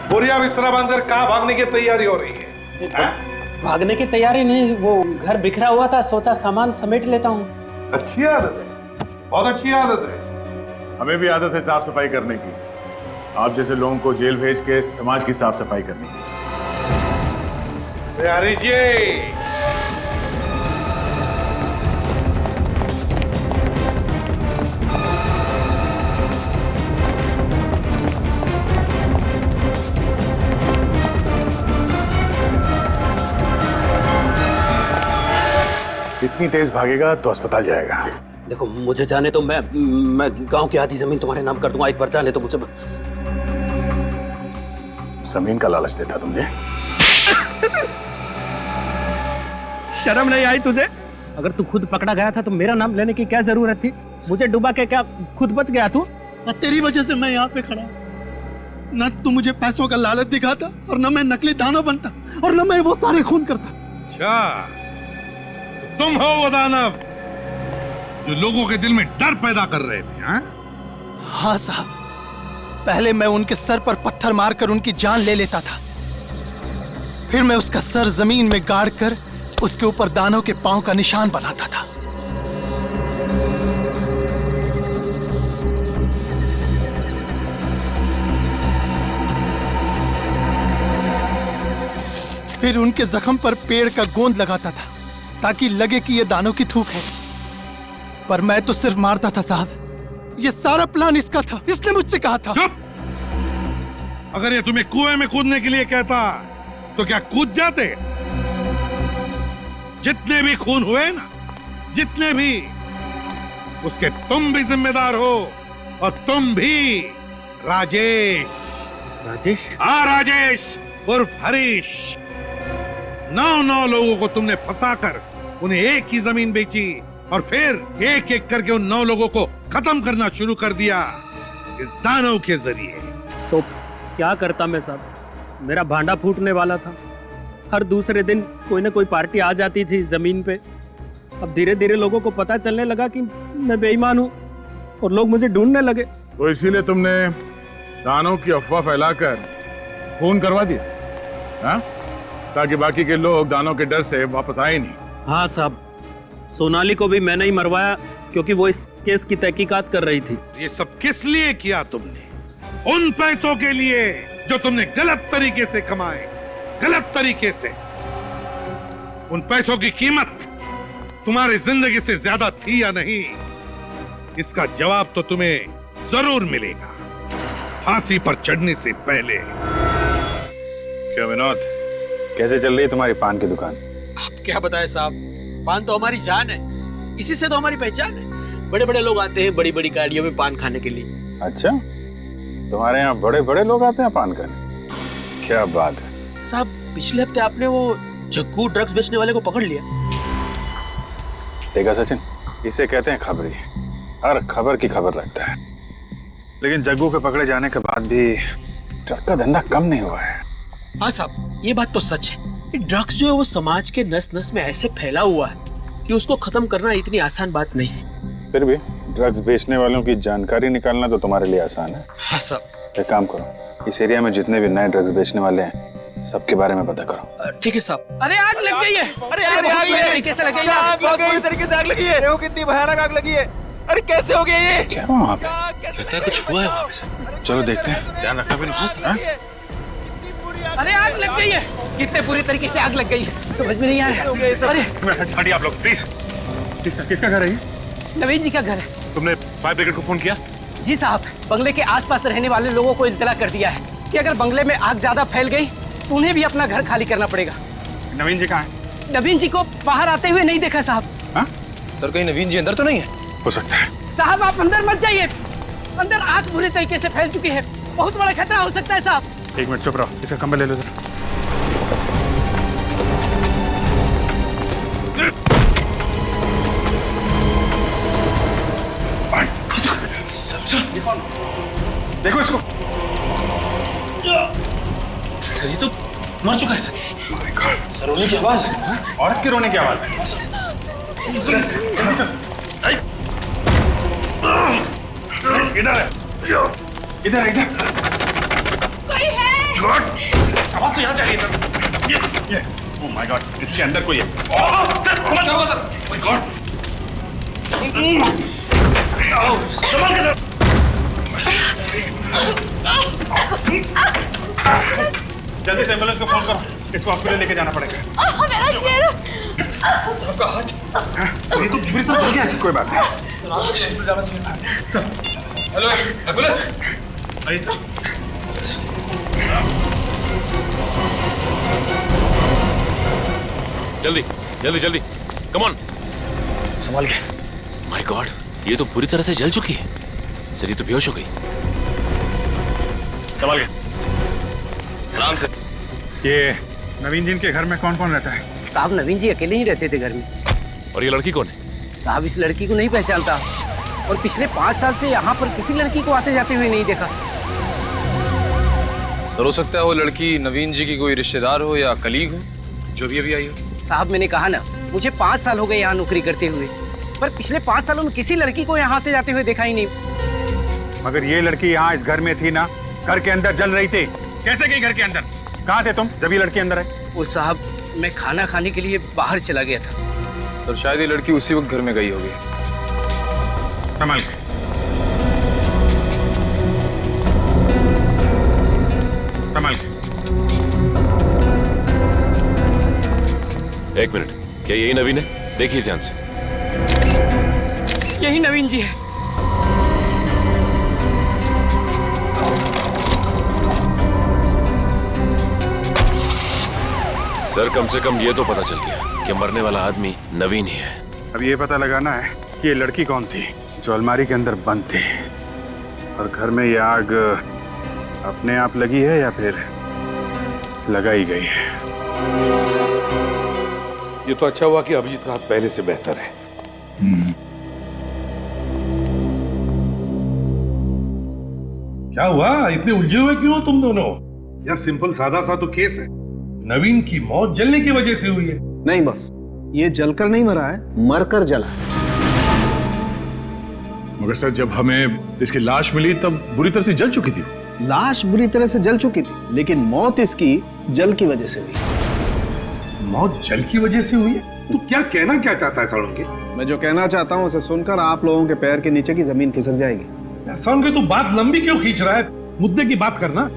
बोरिया बिस्तरा बांधकर कहाँ भागने की तैयारी हो रही है? भागने की तैयारी नहीं, वो घर बिखरा हुआ था, सोचा सामान समेट लेता हूँ। अच्छी आदत है, बहुत अच्छी आदत है। हमें भी आदत है साफ सफाई करने की। आप जैसे लोगों को जेल भेज के समाज की साफ सफाई करने की। हरीश जी, इतनी तेज भागेगा तो अस्पताल जाएगा। देखो, मुझे जाने तो मैं गांव की आधी जमीन तुम्हारे नाम कर दूंगा। एक बार जाने तो मुझे बस। जमीन का लालच देता तुमने? शर्म नहीं आई तुझे? अगर तू खुद पकड़ा गया था तो मेरा नाम लेने की क्या जरूरत थी? मुझे डुबा के क्या खुद बच गया तू? तेरी वजह से मैं यहाँ पे खड़ा हूँ। न तू मुझे पैसों का लालच दिखाता और न मैं नकली दानव बनता और न मैं वो सारे खून करता। अच्छा, तुम हो वो दानव जो लोगों के दिल में डर पैदा कर रहे थे। हाँ साहब, पहले मैं उनके सर पर पत्थर मारकर उनकी जान ले लेता था, फिर मैं उसका सर जमीन में गाड़ कर उसके ऊपर दानव के पांव का निशान बनाता था। फिर उनके जख्म पर पेड़ का गोंद लगाता था ताकि लगे कि यह दानव की थूक है। पर मैं तो सिर्फ मारता था साहब। यह सारा प्लान इसका था, इसने मुझसे कहा था। अगर ये तुम्हें कुएं में कूदने के लिए कहता तो क्या कूद जाते? जितने भी खून हुए ना, जितने भी, उसके तुम भी जिम्मेदार हो और तुम भी। राजेश। राजेश? हाँ, राजेश उर्फ हरीश। 9 लोगों को तुमने फंसाकर उन्हें एक ही जमीन बेची और फिर एक एक करके उन 9 लोगों को खत्म करना शुरू कर दिया इस दानव के जरिए। तो क्या करता मैं साहब? मेरा भांडा फूटने वाला था। हर दूसरे दिन कोई ना कोई पार्टी आ जाती थी जमीन पे। अब धीरे धीरे लोगों को पता चलने लगा कि मैं बेईमान हूँ और लोग मुझे ढूंढने लगे। तो इसीलिए तुमने दानव की अफवाह फैलाकर खून करवा दिया, हाँ? ताकि बाकी के लोग दानव के डर से वापस आए नहीं। हाँ साहब, सोनाली को भी मैंने ही मरवाया क्योंकि वो इस केस की तहकीकात कर रही थी। ये सब किस लिए किया तुमने? उन पैसों के लिए जो तुमने गलत तरीके से कमाए, गलत तरीके से। उन पैसों की कीमत तुम्हारी जिंदगी से ज्यादा थी या नहीं, इसका जवाब तो तुम्हें जरूर मिलेगा फांसी पर चढ़ने से पहले। क्या विनोद, कैसे चल रही है तुम्हारी पान की दुकान? क्या बताए साहब, पान तो हमारी जान है, इसी से तो हमारी पहचान है। बड़े बड़े लोग आते हैं बड़ी बड़ी गाड़ियों में पान खाने के लिए। अच्छा, तुम्हारे यहाँ बड़े बड़े लोग आते हैं पान खाने? क्या बात है साहब। पिछले हफ्ते आपने वो जग्गू ड्रग्स बेचने वाले को पकड़ लिया। देखा सचिन, इसे कहते हैं खबरी। हर खबर की खबर रखता है। लेकिन जग्गू के पकड़े जाने के बाद भी ट्रक का धंधा कम नहीं हुआ है। हाँ साहब, ये बात तो सच है। ड्रग्स जो है वो समाज के नस नस में ऐसे फैला हुआ है कि उसको खत्म करना इतनी आसान बात नहीं। फिर भी ड्रग्स बेचने वालों की जानकारी निकालना तो तुम्हारे लिए आसान है। हाँ साहब। एक काम करो, इस एरिया में जितने भी नए ड्रग्स बेचने वाले हैं सबके बारे में पता करो। ठीक है साहब। अरे आग लग गई है। अरे आग बहुत बुरी तरीके से लग गई है। बहुत बुरी तरीके से आग लगी है। देखो कितनी भयानक आग लगी है। अरे कैसे हो गया ये? क्या हुआ वहाँ पे? लगता है कुछ हुआ है वहाँ पे सर। चलो देखते हैं, ध्यान रखना भी। हाँ सर। अरे आग लग गई है। कितने बुरी तरीके से आग लग गई है, समझ में नहीं आ रहा है। अरे हटिए आप लोग प्लीज। किसका घर है ये? नवीन जी का घर है। तुमने फायर ब्रिगेड को फोन किया? जी साहब, बंगले के आसपास रहने वाले लोगों को इत्तला कर दिया है कि अगर बंगले में आग ज्यादा फैल गई तो उन्हें भी अपना घर खाली करना पड़ेगा। नवीन जी कहाँ है? नवीन जी को बाहर आते हुए नहीं देखा साहब। हाँ? सर कहीं नवीन जी अंदर तो नहीं है? हो सकता है। साहब आप अंदर मत जाइए, अंदर आग बुरी तरीके से फैल चुकी है, बहुत बड़ा खतरा हो सकता है साहब। एक मिनट चुप रहो, इसका कंबल ले लो जरा। देखो इसको। सर ये तो मर चुका है सर। सर रोने की आवाज। औरत के रोने की आवाज है। इधर है, इधर इधर। कोई है? आवाज तो यहाँ से आ रही है सर। ये ओह माय गॉड, इसके अंदर कोई है। सर क्या हुआ सर? My God. संभाल के सर। जल्दी से एम्बुलेंस को फोन करो, इसको हॉस्पिटल लेके जाना पड़ेगा। मेरा चेहरा। साहब का हाथ। ये तो बुरी तरह चल गया। कोई बात नहीं। हॉस्पिटल जाना चाहिए सर। Hello ambulance. आइए सर। जल्दी जल्दी जल्दी, कम ऑन। संभाल के। माय गॉड, ये तो पूरी तरह से जल चुकी है। सर ये तो बेहोश हो गई। संभाल के, आराम से। ये नवीन जी के घर में कौन कौन रहता है? साहब नवीन जी अकेले ही रहते थे घर में। और ये लड़की कौन है? साहब इस लड़की को नहीं पहचानता और पिछले 5 साल से यहाँ पर किसी लड़की को आते जाते हुए नहीं देखा। सर हो सकता है वो लड़की नवीन जी की कोई रिश्तेदार हो या कलीग हो जो भी अभी आई हो। साहब मैंने कहा ना, मुझे 5 साल हो गए यहाँ नौकरी करते हुए, पर पिछले 5 सालों में किसी लड़की को यहाँ आते जाते हुए देखा ही नहीं। मगर ये लड़की यहाँ इस घर में थी ना, घर के अंदर जल रही थी। कैसे गई घर के अंदर? कहाँ थे तुम जब ये लड़की अंदर आई? वो साहब मैं खाना खाने के लिए बाहर चला गया था। सर शायद ये लड़की उसी वक्त घर में गई होगी। संभाल के। संभाल के। एक मिनट, क्या यही नवीन है? देखिए ध्यान से। यही नवीन जी है। सर कम से कम ये तो पता चल गया कि मरने वाला आदमी नवीन ही है। अब ये पता लगाना है कि ये लड़की कौन थी जो अलमारी के अंदर बंद थी, और घर में ये आग अपने आप लगी है या फिर लगाई गई है। ये तो अच्छा हुआ कि अभिजीत का हाथ पहले से बेहतर है। क्या हुआ, इतने उलझे हुए क्यों हो तुम दोनों? यार सिंपल सादा सा तो केस है। नवीन की मौत जलने की वजह से हुई है। नहीं बस, ये जलकर नहीं मरा है, मरकर जला है। मगर सर जब हमें इसकी लाश मिली तब बुरी तरह से जल चुकी थी। लाश बुरी तरह से जल चुकी थी, लेकिन मौत इसकी जल की वजह से हुई। मौत जल की वजह से हुई है? तू क्या कहना क्या चाहता है साळुंके? मैं जो कहना चाहता हूँ उसे सुनकर आप लोगों के पैर के नीचे की जमीन खिसक जाएगी। यार साळुंके तू बात लंबी क्यों खींच रहा है? मुद्दे की बात करना।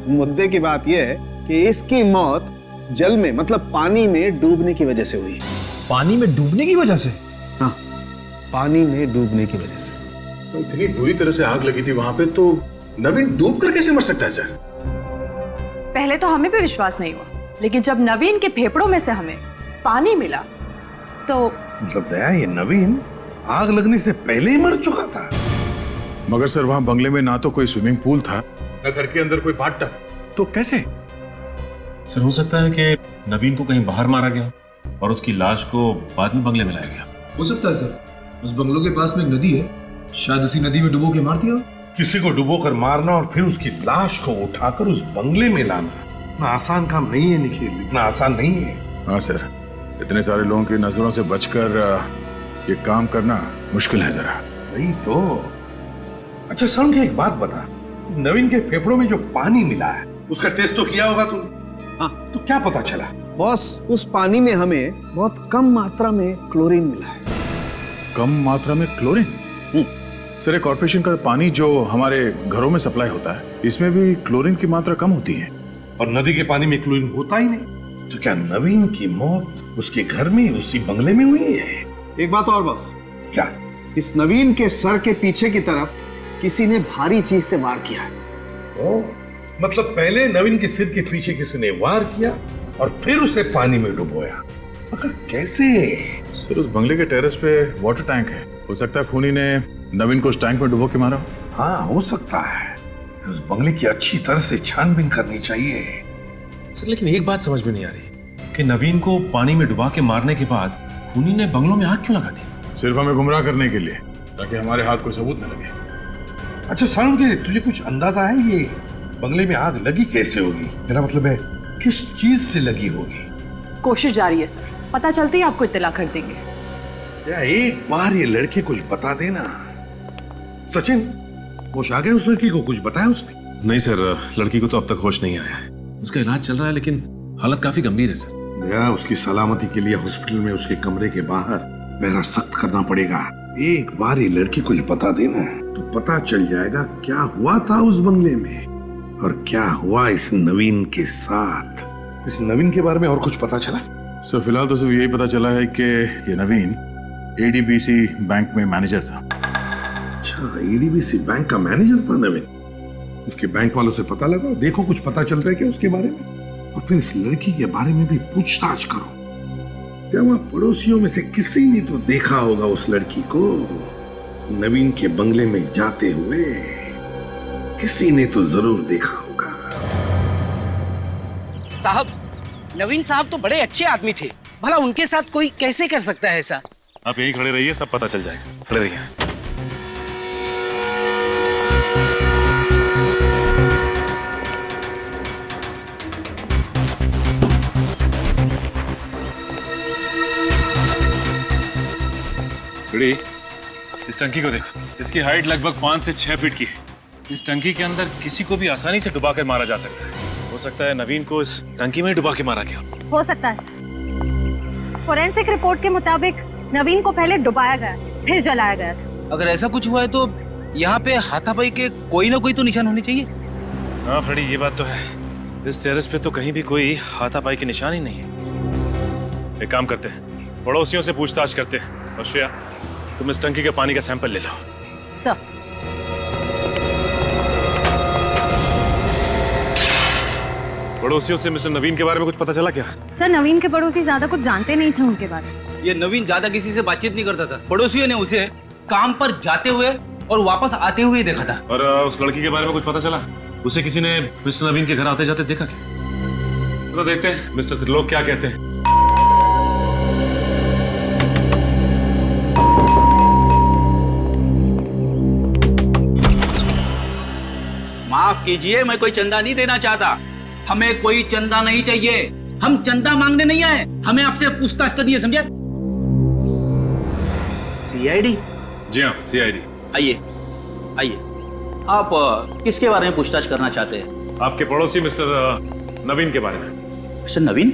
मुद्दे की बात यह है कि इसकी मौत जल में मतलब पानी में डूबने की वजह से हुई। पानी में डूबने की वजह से? हाँ, पानी में डूबने की वजह से। तो इतनी बुरी तरह से आग लगी थी वहां पे, तो नवीन डूब कर कैसे मर सकता है सर? पहले तो हमें भी विश्वास नहीं हुआ, लेकिन जब नवीन के फेफड़ों में से हमें पानी मिला तो मतलब दया, ये नवीन आग लगने से पहले ही मर चुका था। मगर सर वहां बंगले में ना तो कोई स्विमिंग पूल था, न घर के अंदर कोई बाथटब, तो कैसे? सर हो सकता है कि नवीन को कहीं बाहर मारा गया और उसकी लाश को बाद में बंगले में लाया गया। हो सकता है सर, उस बंगलों के पास में एक नदी है, शायद उसी नदी में डुबो के मार दिया। किसी को डुबोकर मारना और फिर उसकी लाश को उठाकर उस बंगले में लाना इतना आसान काम नहीं है निखिल, इतना आसान नहीं है। हाँ सर, इतने सारे लोगों की नजरों से बचकर ये काम करना मुश्किल है जरा। वही तो। अच्छा सर, मुझे एक बात बता, नवीन के फेफड़ों में जो पानी मिला है उसका टेस्ट तो किया होगा तुमने? हाँ, तो क्या पता चला? बॉस, उस पानी में हमें बहुत कम मात्रा में क्लोरीन मिला है। कम मात्रा में क्लोरीन? सर, ये कॉर्पोरेशन का पानी जो हमारे घरों में सप्लाई होता है, इसमें भी क्लोरीन की मात्रा कम होती है। और नदी के पानी में क्लोरीन होता ही नहीं। तो क्या नवीन की मौत उसके घर में, उसी बंगले में हुई है? एक बात और बॉस। क्या? इस नवीन के सर के पीछे की तरफ किसी ने भारी चीज से वार किया है। ओ, मतलब पहले नवीन के सिर के पीछे किसी ने वार किया और फिर उसे पानी में डुबोया। मगर कैसे? सर, उस बंगले के टेरेस पे वाटर टैंक है, हो सकता है खूनी ने नवीन को उस टैंक में डुबो के मारा। हाँ, हो सकता है। उस बंगले की अच्छी तरह से छानबीन करनी चाहिए। सर, लेकिन एक बात समझ में नहीं आ रही कि नवीन को पानी में डुबा के मारने के बाद खूनी ने बंगलों में आग क्यों लगा दी? सिर्फ हमें गुमराह करने के लिए, ताकि हमारे हाथ कोई सबूत न लगे। अच्छा सर, तुझे कुछ अंदाजा है ये बंगले में आग लगी कैसे होगी? मेरा मतलब है किस चीज से लगी होगी? कोशिश जारी है सर, पता चलते ही आपको इत्तला कर देंगे। या एक बार ये लड़के कुछ बता देना। सचिन, होश आ गया उस लड़की को? कुछ बताया उसने? नहीं सर, लड़की को तो अब तक होश नहीं आया है। उसका इलाज चल रहा है, लेकिन हालत काफी गंभीर है सर। दया, उसकी सलामती के लिए हॉस्पिटल में उसके कमरे के बाहर पहरा सख्त करना पड़ेगा। एक बार ये लड़की कुछ बता देना तो पता चल जाएगा क्या हुआ था उस बंगले में और क्या हुआ इस नवीन के साथ। इस नवीन के बारे में और कुछ पता चला? सर, फिलहाल तो सिर्फ यही पता चला है कि ये नवीन एडीबीसी बैंक में मैनेजर था। अच्छा, एडीबीसी बैंक का मैनेजर था नवीन। उसके बैंक वालों से पता लगा, देखो कुछ पता चलता है क्या उसके बारे में। और फिर इस लड़की के बारे में भी पूछताछ करो। क्या वहां पड़ोसियों में से किसी ने तो देखा होगा उस लड़की को नवीन के बंगले में जाते हुए? किसी ने तो जरूर देखा होगा। साहब, नवीन साहब तो बड़े अच्छे आदमी थे, भला उनके साथ कोई कैसे कर सकता है ऐसा? आप यहीं खड़े रहिए, सब पता चल जाएगा। खड़े रहिए। बड़ी, इस टंकी को देखो। इसकी हाइट लगभग 5 से 6 फीट की है। इस टंकी के अंदर किसी को भी आसानी से डुबा कर मारा जा सकता है। हो सकता है नवीन को इस टंकी में डुबा के मारा गया हो सकता है। फोरेंसिक रिपोर्ट के मुताबिक नवीन को पहले डुबाया गया, फिर जलाया गया था। अगर ऐसा कुछ हुआ है तो यहाँ पे हाथापाई के कोई ना कोई तो निशान होने चाहिए। हाँ फ्रेडी, ये बात तो है। इस टेरेस पे तो कहीं भी कोई हाथापाई के निशान ही नहीं है। एक काम करते हैं, पड़ोसियों से पूछताछ करते हैं। और श्रेया, तुम इस टंकी के पानी का सैंपल ले लो। सर, पड़ोसियों से मिस्टर नवीन के बारे में कुछ पता चला क्या? सर, नवीन के पड़ोसी ज्यादा कुछ जानते नहीं थे उनके बारे में। ये नवीन ज्यादा किसी से बातचीत नहीं करता था। पड़ोसियों ने उसे काम पर जाते हुए और वापस आते हुए देखा था। और उस लड़की के बारे में कुछ पता चला? उसे किसी ने मिस्टर नवीन के घर आते जाते देखा क्या? तो देखते हैं मिस्टर त्रिलोक क्या कहते हैं। माफ कीजिए, मैं कोई चंदा नहीं देना चाहता। हमें कोई चंदा नहीं चाहिए। हम चंदा मांगने नहीं आए, हमें आपसे पूछताछ करनी है, समझे? सीआईडी? जी हाँ, सीआईडी। आइए आइए। आप किसके बारे में पूछताछ करना चाहते हैं? आपके पड़ोसी मिस्टर नवीन के बारे में। मिस्टर नवीन?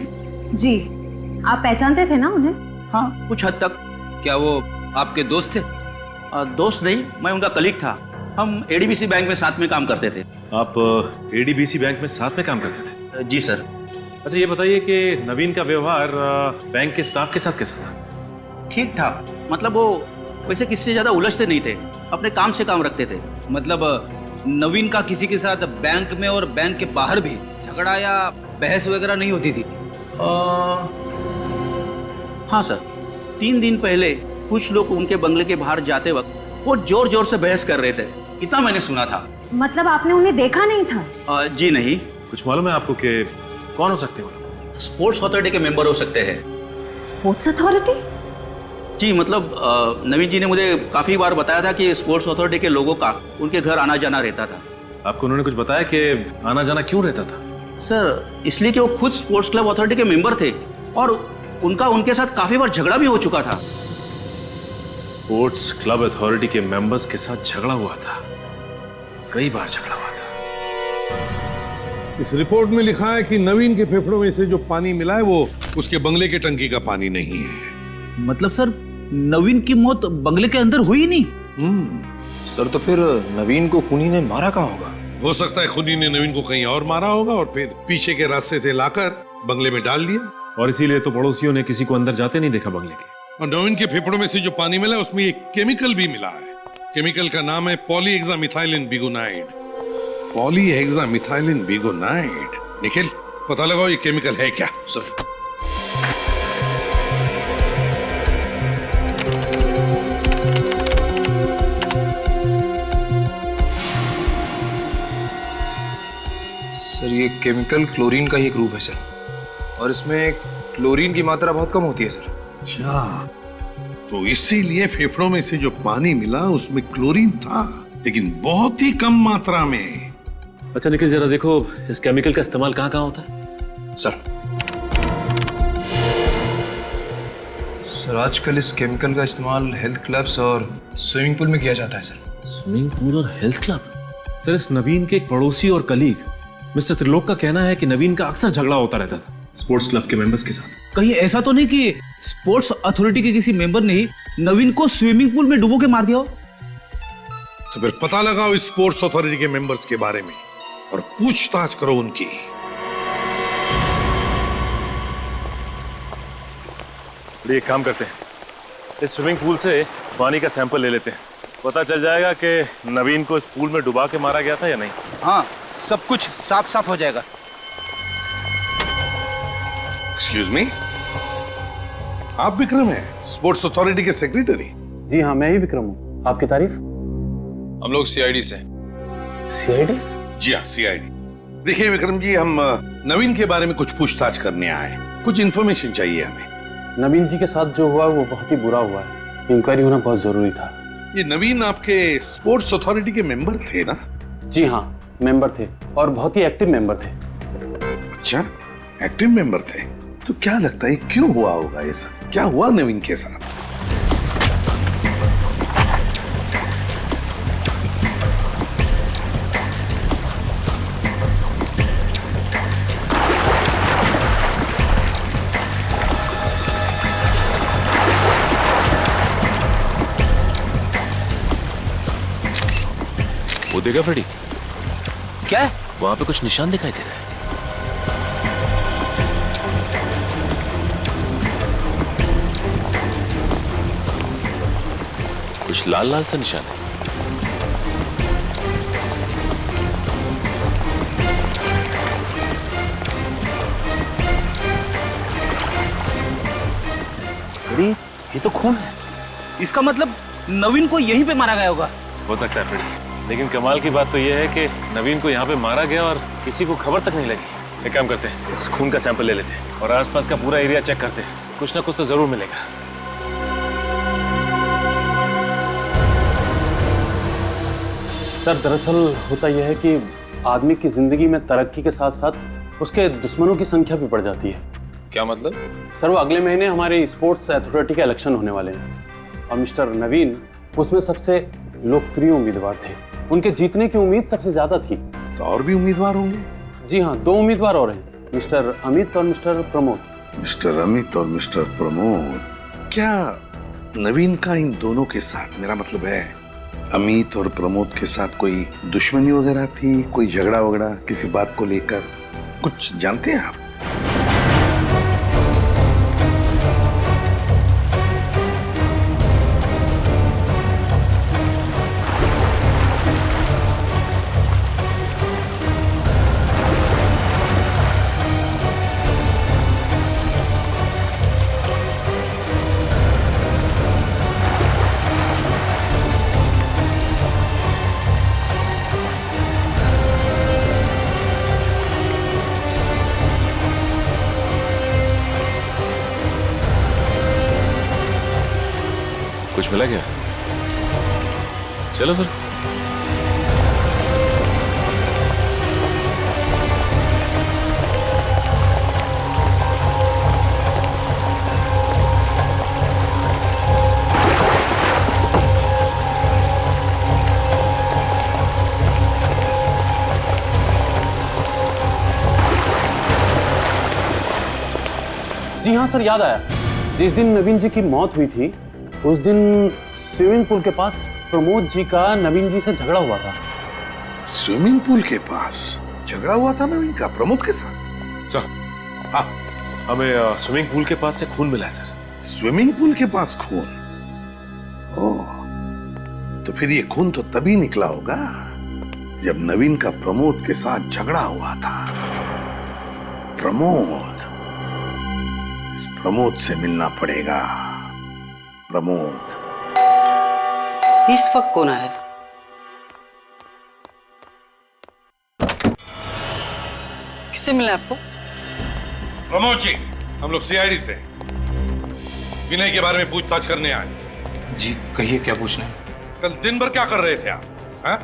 जी, आप पहचानते थे ना उन्हें? हाँ, कुछ हद तक। क्या वो आपके दोस्त थे? दोस्त नहीं, मैं उनका कलीग था। हम एडीबीसी बैंक में साथ में काम करते थे। आप एडीबीसी बैंक में साथ में काम करते थे? जी सर। अच्छा, ये बताइए कि नवीन का व्यवहार बैंक के स्टाफ के साथ कैसा था? ठीक ठाक, मतलब वो वैसे किसी से ज्यादा उलझते नहीं थे, अपने काम से काम रखते थे। मतलब नवीन का किसी के साथ बैंक में और बैंक के बाहर भी झगड़ा या बहस वगैरह नहीं होती थी। हाँ सर, 3 दिन पहले कुछ लोग उनके बंगले के बाहर जाते वक्त वो जोर जोर से बहस कर रहे थे, इतना मैंने सुना था। मतलब आपने उन्हें देखा नहीं था? जी नहीं। कुछ मालूम है आपको कि कौन हो सकते हैं? स्पोर्ट्स अथॉरिटी के मेंबर हो सकते हैं। Sports authority? जी मतलब नवीन जी ने मुझे काफ़ी बार बताया था कि स्पोर्ट्स अथॉरिटी के लोगों का उनके घर आना जाना रहता था। आपको उन्होंने कुछ बताया कि आना जाना क्यों रहता था? सर इसलिए कि वो खुद स्पोर्ट्स क्लब अथॉरिटी के मेंबर थे और उनका उनके साथ काफ़ी बार झगड़ा भी हो चुका था। स्पोर्ट्स क्लब अथॉरिटी के मेंबर्स के साथ झगड़ा हुआ था, कई बार झगड़ा हुआ था। इस रिपोर्ट में लिखा है कि नवीन के फेफड़ों में से जो पानी मिला है वो उसके बंगले के टंकी का पानी नहीं है। मतलब सर नवीन की मौत बंगले के अंदर हुई नहीं? सर तो फिर नवीन को खूनी ने मारा कहाँ होगा? हो सकता है खूनी ने नवीन को कहीं और मारा होगा और फिर पीछे के रास्ते से लाकर बंगले में डाल दिया। और इसीलिए तो पड़ोसियों ने किसी को अंदर जाते नहीं देखा बंगले के। और नवीन के फेफड़ों में से जो पानी मिला उसमें एक केमिकल भी मिला है। केमिकल का नाम है पॉलीहेक्सामिथाइलिन बिगोनाइड। पॉलीहेक्सामिथाइलिन बिगोनाइड। निखिल पता लगाओ ये केमिकल है क्या? सर सर ये केमिकल क्लोरीन का ही एक रूप है सर, और इसमें क्लोरीन की मात्रा बहुत कम होती है सर। अच्छा, तो इसीलिए फेफड़ों में से जो पानी मिला उसमें क्लोरीन था, लेकिन बहुत ही कम मात्रा में। अच्छा निखिल जरा देखो इस केमिकल का इस्तेमाल कहाँ कहाँ होता है? सर आजकल इस केमिकल का इस्तेमाल हेल्थ क्लब्स और स्विमिंग पूल में किया जाता है सर। स्विमिंग पूल और हेल्थ क्लब? सर इस नवीन के एक पड़ोसी और कलीग मिस्टर त्रिलोक का कहना है कि नवीन का अक्सर झगड़ा होता रहता था स्पोर्ट्स क्लब के मेंबर्स के साथ। कहीं ऐसा तो नहीं कि स्पोर्ट्स अथॉरिटी के किसी मेंबर ने ही नवीन को स्विमिंग पूल में डुबो के मार दिया हो? तो फिर पता लगाओ इस स्पोर्ट्स अथॉरिटी के मेंबर्स के बारे में और पूछताछ करो उनकी। एक काम करते हैं, इस स्विमिंग पूल से पानी का सैंपल ले लेते हैं, पता चल जाएगा कि नवीन को इस पूल में डुबा के मारा गया था या नहीं। हाँ सब कुछ साफ साफ हो जाएगा। एक्सक्यूज मी, आप विक्रम हैं स्पोर्ट्स अथॉरिटी के सेक्रेटरी? जी हाँ मैं ही विक्रम हूँ। आपकी तारीफ? हम लोग सीआईडी से। सीआईडी? जी हाँ सीआईडी। देखिए विक्रम जी, हम नवीन के बारे में कुछ पूछताछ करने आए, कुछ इन्फॉर्मेशन चाहिए हमें। नवीन जी के साथ जो हुआ वो बहुत ही बुरा हुआ है, इंक्वायरी होना बहुत जरूरी था। ये नवीन आपके स्पोर्ट्स अथॉरिटी के मेंबर थे ना? जी हाँ मेंबर थे और बहुत ही एक्टिव मेंबर थे। अच्छा एक्टिव मेंबर थे, तो क्या लगता है क्यों हुआ होगा ये सब? क्या हुआ नवीन के साथ? वो देखा फ्रेडी? क्या? वहां पे कुछ निशान दिखाई दे रहे हैं। कुछ लाल लाल सा निशान है। अरे ये तो खून है, इसका मतलब नवीन को यहीं पे मारा गया होगा। हो सकता है फ्रेडी, लेकिन कमाल की बात तो यह है कि नवीन को यहाँ पे मारा गया और किसी को खबर तक नहीं लगी। एक काम करते हैं, इस खून का सैंपल ले लेते हैं और आसपास का पूरा एरिया चेक करते हैं, कुछ ना कुछ तो जरूर मिलेगा। सर दरअसल होता यह है कि आदमी की जिंदगी में तरक्की के साथ साथ उसके दुश्मनों की संख्या भी बढ़ जाती है। क्या मतलब? सर वो अगले महीने हमारे स्पोर्ट्स अथॉरिटी के इलेक्शन होने वाले हैं और मिस्टर नवीन उसमें सबसे लोकप्रिय उम्मीदवार थे। उनके जीतने की उम्मीद सबसे ज्यादा थी। तो और भी उम्मीदवार होंगे? जी हाँ 2 उम्मीदवार और हैं, मिस्टर अमित और मिस्टर प्रमोद। मिस्टर अमित और मिस्टर प्रमोद। क्या नवीन का इन दोनों के साथ, मेरा मतलब है अमित और प्रमोद के साथ कोई दुश्मनी वगैरह थी, कोई झगड़ा वगड़ा किसी बात को लेकर, कुछ जानते हैं आप? मिला क्या? चलो फिर। जी हाँ सर, याद आया। जिस दिन नवीन जी की मौत हुई थी उस दिन स्विमिंग पूल के पास प्रमोद जी का नवीन जी से झगड़ा हुआ था। स्विमिंग पूल के पास झगड़ा हुआ था नवीन का प्रमोद के साथ? सर, हाँ, हमें स्विमिंग पूल के पास से खून मिला है सर। स्विमिंग पूल के पास खून? ओह, तो फिर ये खून तो तभी निकला होगा जब नवीन का प्रमोद के साथ झगड़ा हुआ था। प्रमोद, इस प्रमोद से मिलना पड़ेगा। प्रमोद। इस वक्त कौन है? किससे मिला आपको? प्रमोद जी, हम लोग सीआईडी से विनय के बारे में पूछताछ करने आए। जी कहिए, क्या पूछना है? कल दिन भर क्या कर रहे थे आप? हाँ?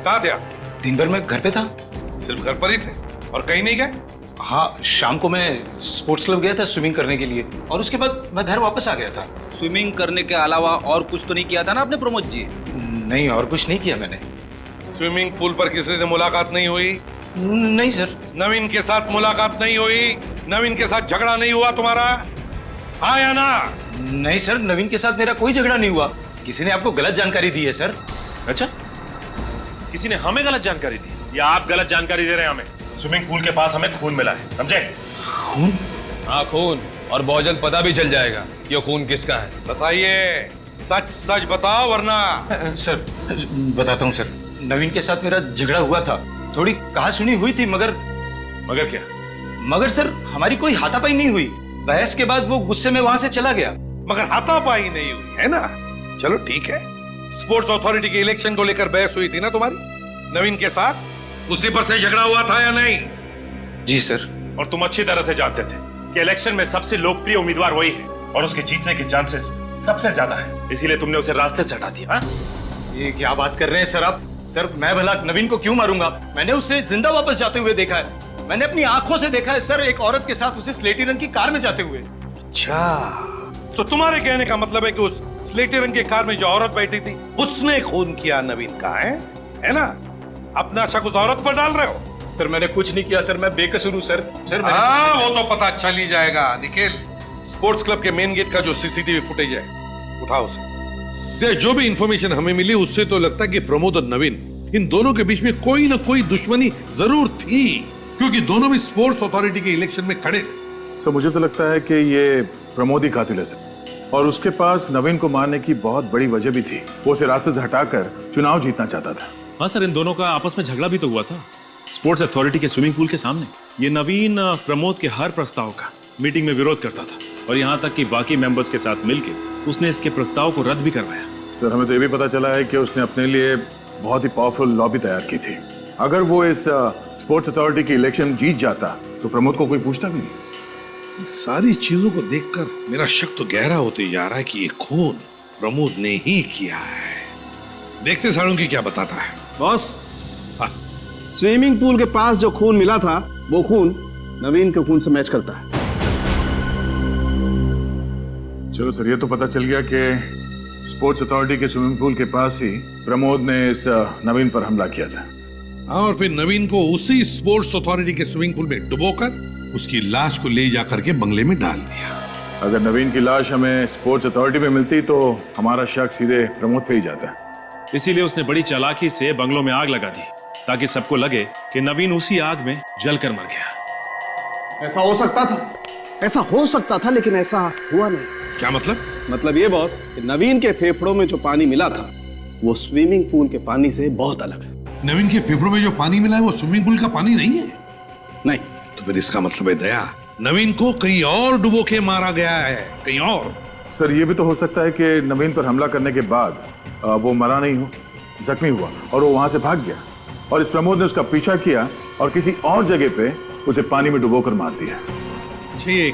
कहाँ थे आप? दिन भर मैं घर पे था। सिर्फ घर पर ही थे और कहीं नहीं गए? हाँ, शाम को मैं स्पोर्ट्स क्लब गया था स्विमिंग करने के लिए और उसके बाद मैं घर वापस आ गया था। स्विमिंग करने के अलावा और कुछ तो नहीं किया था ना आपने प्रमोद जी? नहीं, और कुछ नहीं किया मैंने। स्विमिंग पूल पर किसी से मुलाकात नहीं हुई? नहीं सर। नवीन के साथ मुलाकात नहीं हुई? नवीन के साथ झगड़ा नहीं हुआ तुम्हारा? हाँ या ना? नहीं सर, नवीन के साथ मेरा कोई झगड़ा नहीं हुआ। किसी ने आपको गलत जानकारी दी है सर। अच्छा, किसी ने हमें गलत जानकारी दी या आप गलत जानकारी दे रहे हैं हमें? स्विमिंग पूल के पास हमें खून मिला है, समझे? खून? हाँ खून, और बहुत जल्द पता भी चल जाएगा ये खून किसका है। बताइए, सच सच बताओ वरना। सर बताता हूँ सर, नवीन के साथ मेरा झगड़ा हुआ था। थोड़ी कहा सुनी हुई थी, मगर क्या? मगर सर हमारी कोई हाथापाई नहीं हुई। बहस के बाद वो गुस्से में वहां से चला गया। मगर हाथापाई नहीं हुई है ना? चलो ठीक है। स्पोर्ट्स अथॉरिटी के इलेक्शन को लेकर बहस हुई थी ना तुम्हारी नवीन के साथ? उसी पर से झगड़ा हुआ था या नहीं? जी सर। और तुम अच्छी तरह से जानते थे कि इलेक्शन में सबसे लोकप्रिय उम्मीदवार वही है और उसके जीतने के चांसेस सबसे ज्यादा है, इसीलिए तुमने उसे रास्ते से हटा दिया। ये क्या बात कर रहे हैं सर आप? सर मैं भला नवीन को क्यों मारूंगा? मैंने उसे जिंदा वापस जाते हुए देखा है। मैंने अपनी आंखों से देखा है सर, एक औरत के साथ उसे स्लेटी रंग की कार में जाते हुए। अच्छा, तो तुम्हारे कहने का मतलब है कि उस स्लेटी रंग की कार में जो औरत बैठी थी उसने खून किया नवीन का, है ना? अपना शक उस औरत पर डाल रहे हो? सर मैंने कुछ नहीं किया सर, मैं बेकसूर हूँ सर। हाँ, वो तो पता चल ही जाएगा। निखिल, स्पोर्ट्स क्लब के मेन गेट का जो सीसीटीवी फुटेज है उठाओ उसे। जो भी इंफॉर्मेशन हमें मिली उससे तो लगता है कि प्रमोद और नवीन, इन दोनों के बीच में कोई ना कोई दुश्मनी जरूर थी, क्योंकि दोनों भी स्पोर्ट्स अथॉरिटी के इलेक्शन में खड़े थे। सर मुझे तो लगता है कि ये प्रमोद ही कातिल है सर, और उसके पास नवीन को मारने की बहुत बड़ी वजह भी थी। वो उसे रास्ते से हटाकर चुनाव जीतना चाहता था। हाँ सर, इन दोनों का आपस में झगड़ा भी तो हुआ था स्पोर्ट्स अथॉरिटी के स्विमिंग पूल के सामने। ये नवीन प्रमोद के हर प्रस्ताव का मीटिंग में विरोध करता था और यहाँ तक कि बाकी मेंबर्स के साथ मिलकर उसने इसके प्रस्ताव को रद्द भी करवाया। सर हमें तो ये भी पता चला है कि उसने अपने लिए बहुत ही पावरफुल लॉबी तैयार की थी। अगर वो इस स्पोर्ट्स अथॉरिटी की इलेक्शन जीत जाता तो प्रमोद को कोई पूछता भी नहीं। सारी चीजों को देखकर मेरा शक तो गहरा होते जा रहा है कि ये खून प्रमोद ने ही किया है। देखते सालुंकी क्या बताता है। बॉस, स्विमिंग पूल के पास जो खून मिला था वो खून नवीन के खून से मैच करता है। चलो सर, ये तो पता चल गया कि स्पोर्ट्स अथॉरिटी के स्विमिंग पूल के पास ही प्रमोद ने इस नवीन पर हमला किया था। हाँ, और फिर नवीन को उसी स्पोर्ट्स अथॉरिटी के स्विमिंग पूल में डुबोकर उसकी लाश को ले जाकर के बंगले में डाल दिया। अगर नवीन की लाश हमें स्पोर्ट्स अथॉरिटी में मिलती तो हमारा शक सीधे प्रमोद पे ही जाता। इसीलिए उसने बड़ी चालाकी से बंगलों में आग लगा दी ताकि सबको लगे कि नवीन उसी आग में जलकर मर गया। ऐसा हो सकता था, ऐसा हो सकता था, लेकिन ऐसा हुआ नहीं। क्या मतलब? मतलब ये बॉस कि नवीन के फेफड़ों में जो पानी मिला था वो स्विमिंग पूल के पानी से बहुत अलग है। नवीन के फेफड़ों में जो पानी मिला है वो स्विमिंग पूल का पानी नहीं है? नहीं। तो फिर इसका मतलब है दया, नवीन को कहीं और डुबो के मारा गया है, कहीं और। सर ये भी तो हो सकता है कि नवीन पर हमला करने के बाद वो मरा नहीं हो, जख्मी हुआ और वो वहां से भाग गया और इस प्रमोद ने उसका पीछा किया और किसी और जगह पे उसे पानी में डुबोकर मार दिया।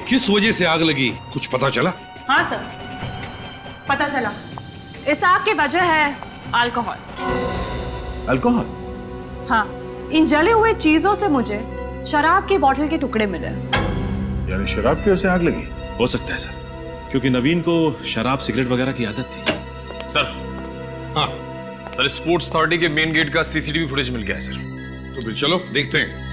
किस वजह से आग लगी, कुछ पता चला? हाँ सर, पता चला। इस आग की वजह है अल्कोहल। अल्कोहल? हाँ, इन जले हुए चीजों से मुझे शराब की बोतल के टुकड़े मिले। यानी शराब की वजह से आग लगी? हो सकता है सर, क्योंकि नवीन को शराब सिगरेट वगैरह की आदत थी। सर, हाँ सर, स्पोर्ट्स अथॉरिटी के मेन गेट का सीसीटीवी फुटेज मिल गया है सर। तो फिर चलो देखते हैं।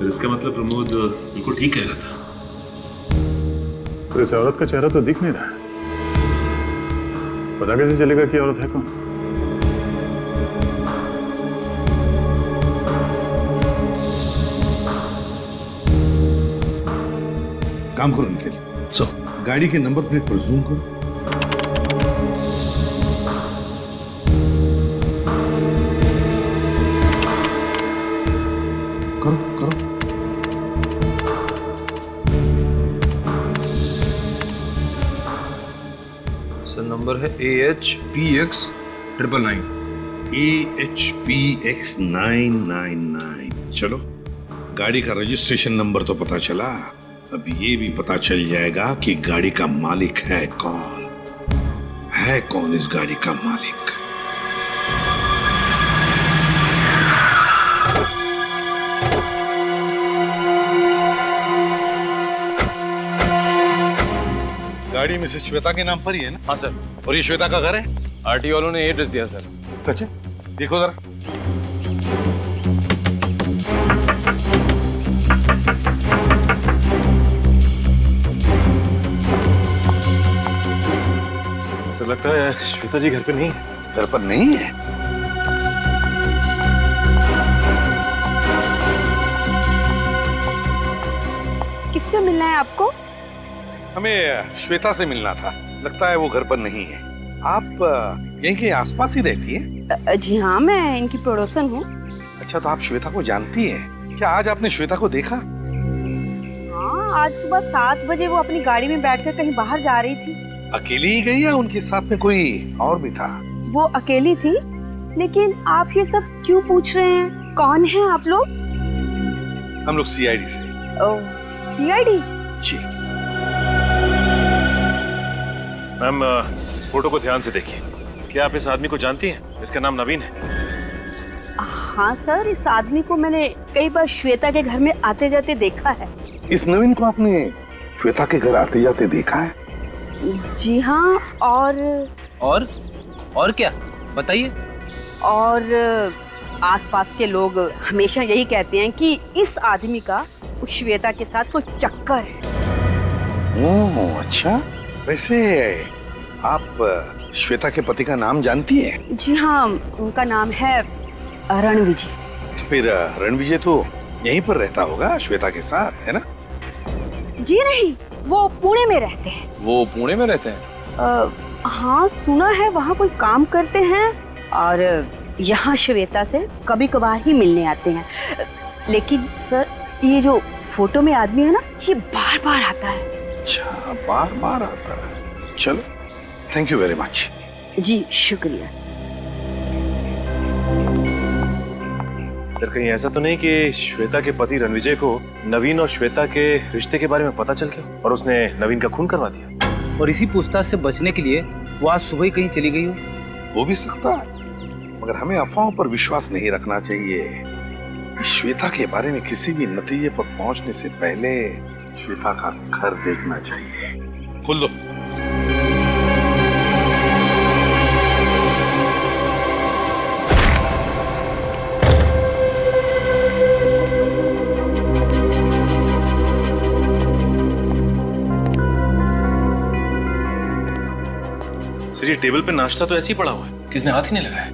इसका मतलब प्रमोद बिल्कुल ठीक कह रहा था। तो इस औरत का चेहरा तो दिख नहीं रहा है, पता कैसे चलेगा कि औरत है कौन? काम करो निखिल, गाड़ी के नंबर प्लेट पर जूम करो। नंबर है AHPX 999। AHPX 999। चलो, गाड़ी का रजिस्ट्रेशन नंबर तो पता चला, अब ये भी पता चल जाएगा कि गाड़ी का मालिक है कौन। है कौन इस गाड़ी का मालिक? गाड़ी मिसेस श्वेता के नाम पर ही है ना? हाँ सर। और ये श्वेता का घर है? आरटीओ वालों ने एड्रेस दिया सर। सच है? देखो जरा। सर लगता है श्वेता जी घर पे नहीं है। घर पर नहीं है? किससे मिलना है आपको? हमें श्वेता से मिलना था, लगता है वो घर पर नहीं है। आप यहीं के आसपास ही रहती हैं? जी हाँ, मैं इनकी पड़ोसन हूँ। अच्छा, तो आप श्वेता को जानती हैं? क्या आज आपने श्वेता को देखा? हाँ, आज सुबह 7 बजे वो अपनी गाड़ी में बैठकर कहीं बाहर जा रही थी। अकेली ही गई या उनके साथ में कोई और भी था? वो अकेली थी, लेकिन आप ये सब क्यों पूछ रहे हैं? कौन है आप लोग? हम लोग CID से। ओह, CID? जी। मैम, इस फोटो को ध्यान से देखिए। क्या आप इस आदमी को जानती हैं? इसका नाम नवीन है। हाँ सर, इस आदमी को मैंने कई बार श्वेता के घर में आते जाते देखा है। इस नवीन को आपने श्वेता के घर आते जाते देखा है? जी हाँ, और क्या बताइए? और आसपास के लोग हमेशा यही कहते हैं कि इस आदमी का उस श्वेता के साथ कोई चक्कर है। ओह अच्छा, वैसे आप श्वेता के पति का नाम जानती हैं? जी हाँ, उनका नाम है रणविजय। तो फिर रणविजय तो यहीं पर रहता होगा श्वेता के साथ, है ना? जी नहीं, वो पुणे में रहते हैं। वो पुणे में रहते हैं? हाँ, सुना है वहाँ कोई काम करते हैं और यहाँ श्वेता से कभी कभार ही मिलने आते हैं। लेकिन सर, ये जो फोटो में आदमी है ना, ये बार बार आता है। अच्छा, बार बार आता है। चलो, थैंक यू वेरी मच। जी शुक्रिया। सर, कहीं ऐसा तो नहीं कि श्वेता के पति रणविजय को नवीन और श्वेता के रिश्ते के बारे में पता चल गया और उसने नवीन का खून करवा दिया? और इसी पूछताछ से बचने के लिए वो आज सुबह ही कहीं चली गई हो? हो भी सकता है, मगर हमें अफवाहों पर विश्वास नहीं रखना चाहिए। श्वेता के बारे में किसी भी नतीजे पर पहुंचने से पहले श्वेता का घर देखना चाहिए। खोल दो। सर, ये टेबल पे नाश्ता तो ऐसे ही पड़ा हुआ है, किसने हाथ ही नहीं लगाया?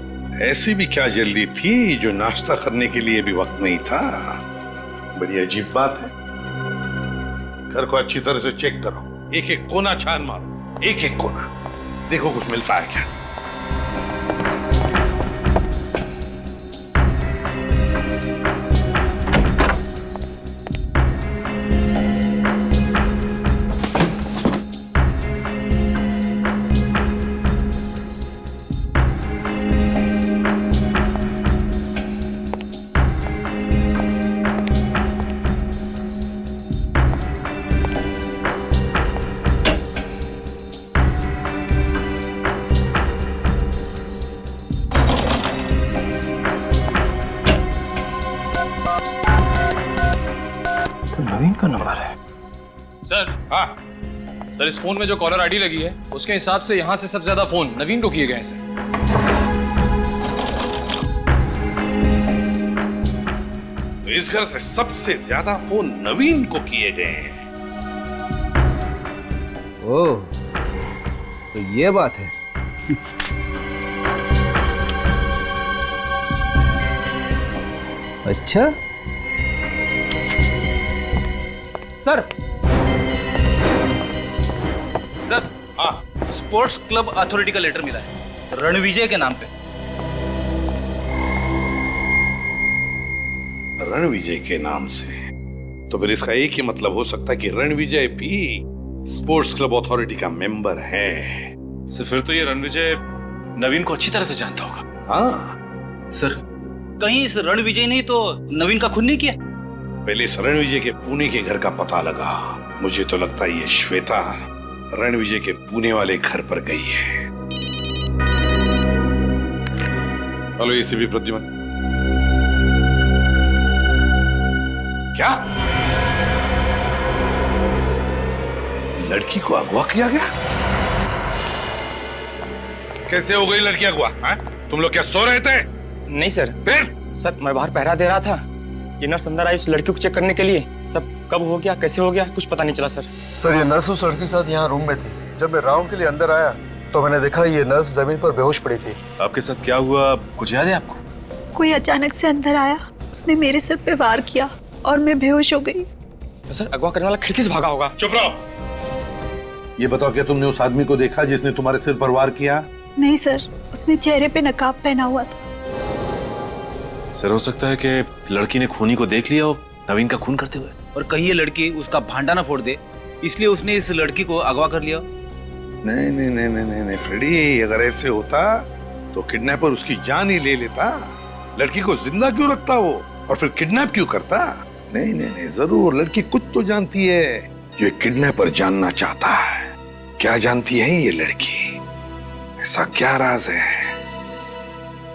ऐसी भी क्या जल्दी थी जो नाश्ता करने के लिए भी वक्त नहीं था? बड़ी अजीब बात है। घर को अच्छी तरह से चेक करो, एक एक कोना छान मारो, एक एक कोना, देखो कुछ मिलता है क्या। का नंबर है। सर सर इस फोन में जो कॉलर आईडी लगी है उसके हिसाब से यहाँ से सबसे ज्यादा फोन नवीन को किए गए हैं सर। तो इस घर से सबसे ज्यादा फोन नवीन को किए गए हैं। ओह, तो ये बात है। अच्छा सर स्पोर्ट्स क्लब अथॉरिटी का लेटर मिला है रणविजय के नाम पे। रणविजय के नाम से? तो फिर इसका एक ही मतलब हो सकता है कि रणविजय भी स्पोर्ट्स क्लब अथॉरिटी का मेंबर है। सर फिर तो ये रणविजय नवीन को अच्छी तरह से जानता होगा। हाँ सर कहीं इस रणविजय ने तो नवीन का खून नहीं किया? पहले इस रणविजय के पुणे के घर का पता लगा। मुझे तो लगता है ये श्वेता रणविजय के पुणे वाले घर पर गई है। Hello ACP Pradyuman. क्या लड़की को अगवा किया गया? कैसे हो गई लड़की अगवा? तुम लोग क्या सो रहे थे? नहीं सर। फिर? सर मैं बाहर पहरा दे रहा था, ये नर्स अंदर आई उस लड़की को चेक करने के लिए। सब कब हो गया कैसे हो गया कुछ पता नहीं चला सर। सर ये नर्स उस लड़के के साथ यहाँ रूम में थी। जब मैं राउंड के लिए अंदर आया तो मैंने देखा ये नर्स जमीन पर बेहोश पड़ी थी। आपके साथ क्या हुआ कुछ याद है आपको? कोई अचानक से अंदर आया, उसने मेरे सर पे वार किया और मैं बेहोश हो गई। तो सर अगवा करने वाला खिड़की से भागा होगा। चुप रहो। ये बताओ क्या तुमने उस आदमी को देखा जिसने तुम्हारे सिर पर वार किया? नहीं सर, उसने चेहरे पे नकाब पहना हुआ था। सर हो सकता है कि लड़की ने खूनी को देख लिया और नवीन का खून करते हुए, और कहीं ये लड़की उसका भांडा ना फोड़ दे इसलिए उसने इस लड़की को अगवा कर लिया। नहीं नहीं नहीं नहीं नहीं फ्रेडी, अगर ऐसे होता तो किडनैपर उसकी जान ही ले लेता। लड़की को जिंदा क्यों रखता वो और फिर किडनैप क्यों करता? नहीं नहीं नहीं, जरूर लड़की कुछ तो जानती है जो एक किडनैपर जानना चाहता है। क्या जानती है ये लड़की? ऐसा क्या राज है?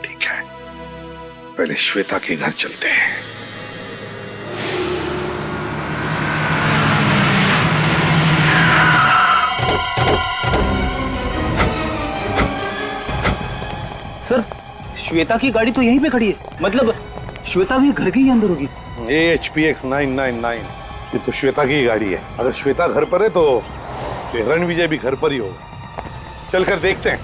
ठीक है, पहले श्वेता के घर चलते हैं। सर श्वेता की गाड़ी तो यहीं पे खड़ी है, मतलब श्वेता भी घर के ही अंदर होगी। HPX 999 ये तो श्वेता की गाड़ी है। अगर श्वेता घर पर है तो रणविजय भी घर पर ही होगा। चलकर देखते हैं।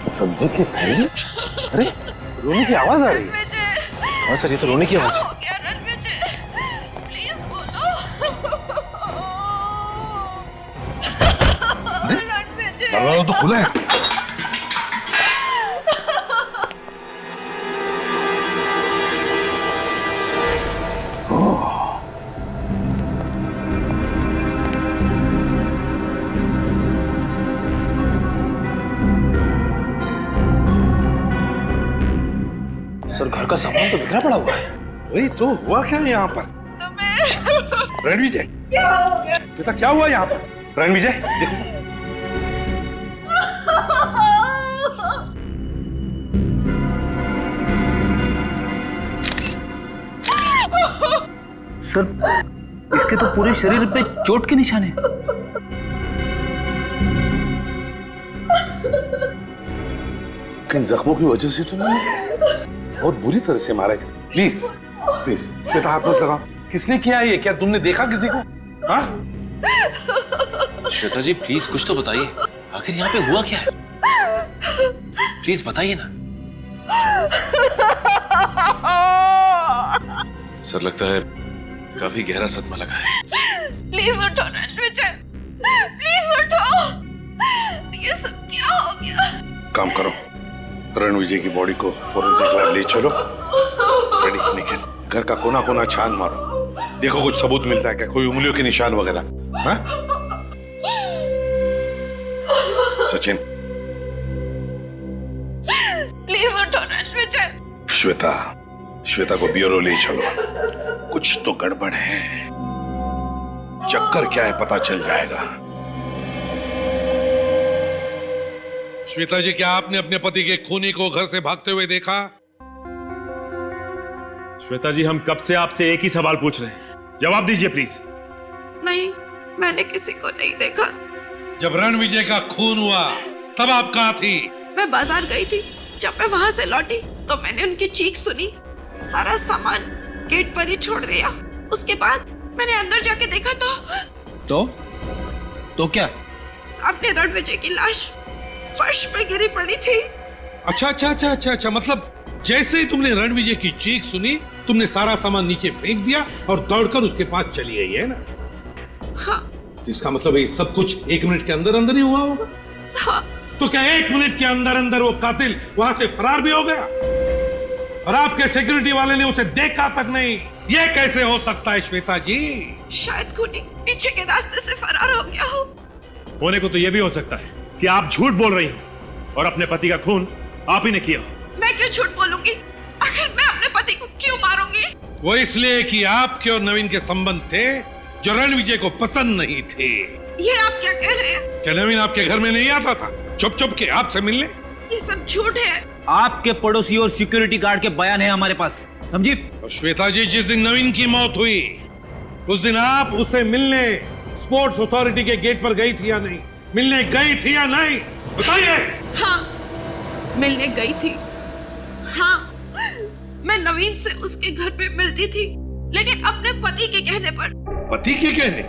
सब्जी के थैले? अरे रोने की आवाज आ रही है। हाँ सर ये तो रोने की आवाज है। दरवाजा तो खुला है। सर घर का सामान तो बिखरा पड़ा हुआ है। वही तो हुआ क्या यहाँ पर? रणविजय बेटा क्या हुआ यहाँ पर? रणविजय देखो। सर इसके तो पूरे शरीर पे चोट के निशान हैं। किन जख्मों की वजह से तुमने बहुत बुरी तरह से मारा है। प्लीज प्लीज श्वेता हाथ मत लगाओ। किसने किया ये? क्या तुमने देखा किसी को? हाँ? श्वेता जी प्लीज कुछ तो बताइए, आखिर यहाँ पे हुआ क्या है? प्लीज बताइए ना। सर लगता है काफी गहरा सदमा लगा है। प्लीज उठो रणविजय, प्लीज उठो। ये सब क्या हो गया? काम करो, रणविजय की बॉडी को फोरेंसिक लैब ले चलो। रेडी निखिल, घर का कोना कोना छान मारो, देखो कुछ सबूत मिलता है क्या, कोई उंगलियों के निशान वगैरह। हाँ? सचिन प्लीज उठो रणविजय। श्वेता, श्वेता को ब्यूरो ले चलो। कुछ तो गड़बड़ है, चक्कर क्या है पता चल जाएगा। श्वेता जी, क्या आपने अपने पति के खूनी को घर से भागते हुए देखा? श्वेता जी, हम कब से आपसे एक ही सवाल पूछ रहे हैं, जवाब दीजिए प्लीज। नहीं, मैंने किसी को नहीं देखा। जब रणविजय का खून हुआ तब आप कहाँ थी? मैं बाजार गई थी। जब मैं वहाँ से लौटी तो मैंने उनकी चीख सुनी। सारा सामान गेट पर ही छोड़ दिया। उसके बाद मैंने अंदर जाके देखा तो क्या? सामने रणविजय की लाश फर्श पे गिरी पड़ी थी। अच्छा, मतलब जैसे ही तुमने रणविजय की चीख सुनी, तुमने सारा सामान नीचे फेंक दिया और दौड़कर उसके पास चली गई, है ना? हाँ। तो इसका मतलब है सब कुछ 1 मिनट के अंदर अंदर ही हुआ होगा। हाँ। तो क्या 1 मिनट के अंदर अंदर वो कातिल वहां से फरार भी हो गया और आपके सिक्योरिटी वाले ने उसे देखा तक नहीं? ये कैसे हो सकता है श्वेता जी? शायद खूनी पीछे के रास्ते से फरार हो गया हो। होने को तो यह भी हो सकता है कि आप झूठ बोल रही हो और अपने पति का खून आप ही ने किया हो। मैं क्यों झूठ बोलूंगी? आखिर मैं अपने पति को क्यों मारूंगी? वो इसलिए कि आपके और नवीन के संबंध थे जो रणविजय को पसंद नहीं थे। ये आप क्या कह रहे हैं? क्या नवीन आपके घर में नहीं आता था चुप के आपसे मिलने? ये सब झूठ है। आपके पड़ोसी और सिक्योरिटी गार्ड के बयान है हमारे पास, समझी? और श्वेता जी, जिस दिन नवीन की मौत हुई उस दिन आप उसे मिलने स्पोर्ट्स अथॉरिटी के गेट पर गई थी या नहीं? मिलने गई थी या नहीं, बताइए। हाँ, मिलने गई थी। हाँ, मैं नवीन से उसके घर पे मिलती थी, लेकिन अपने पति के कहने पर। पति के कहने?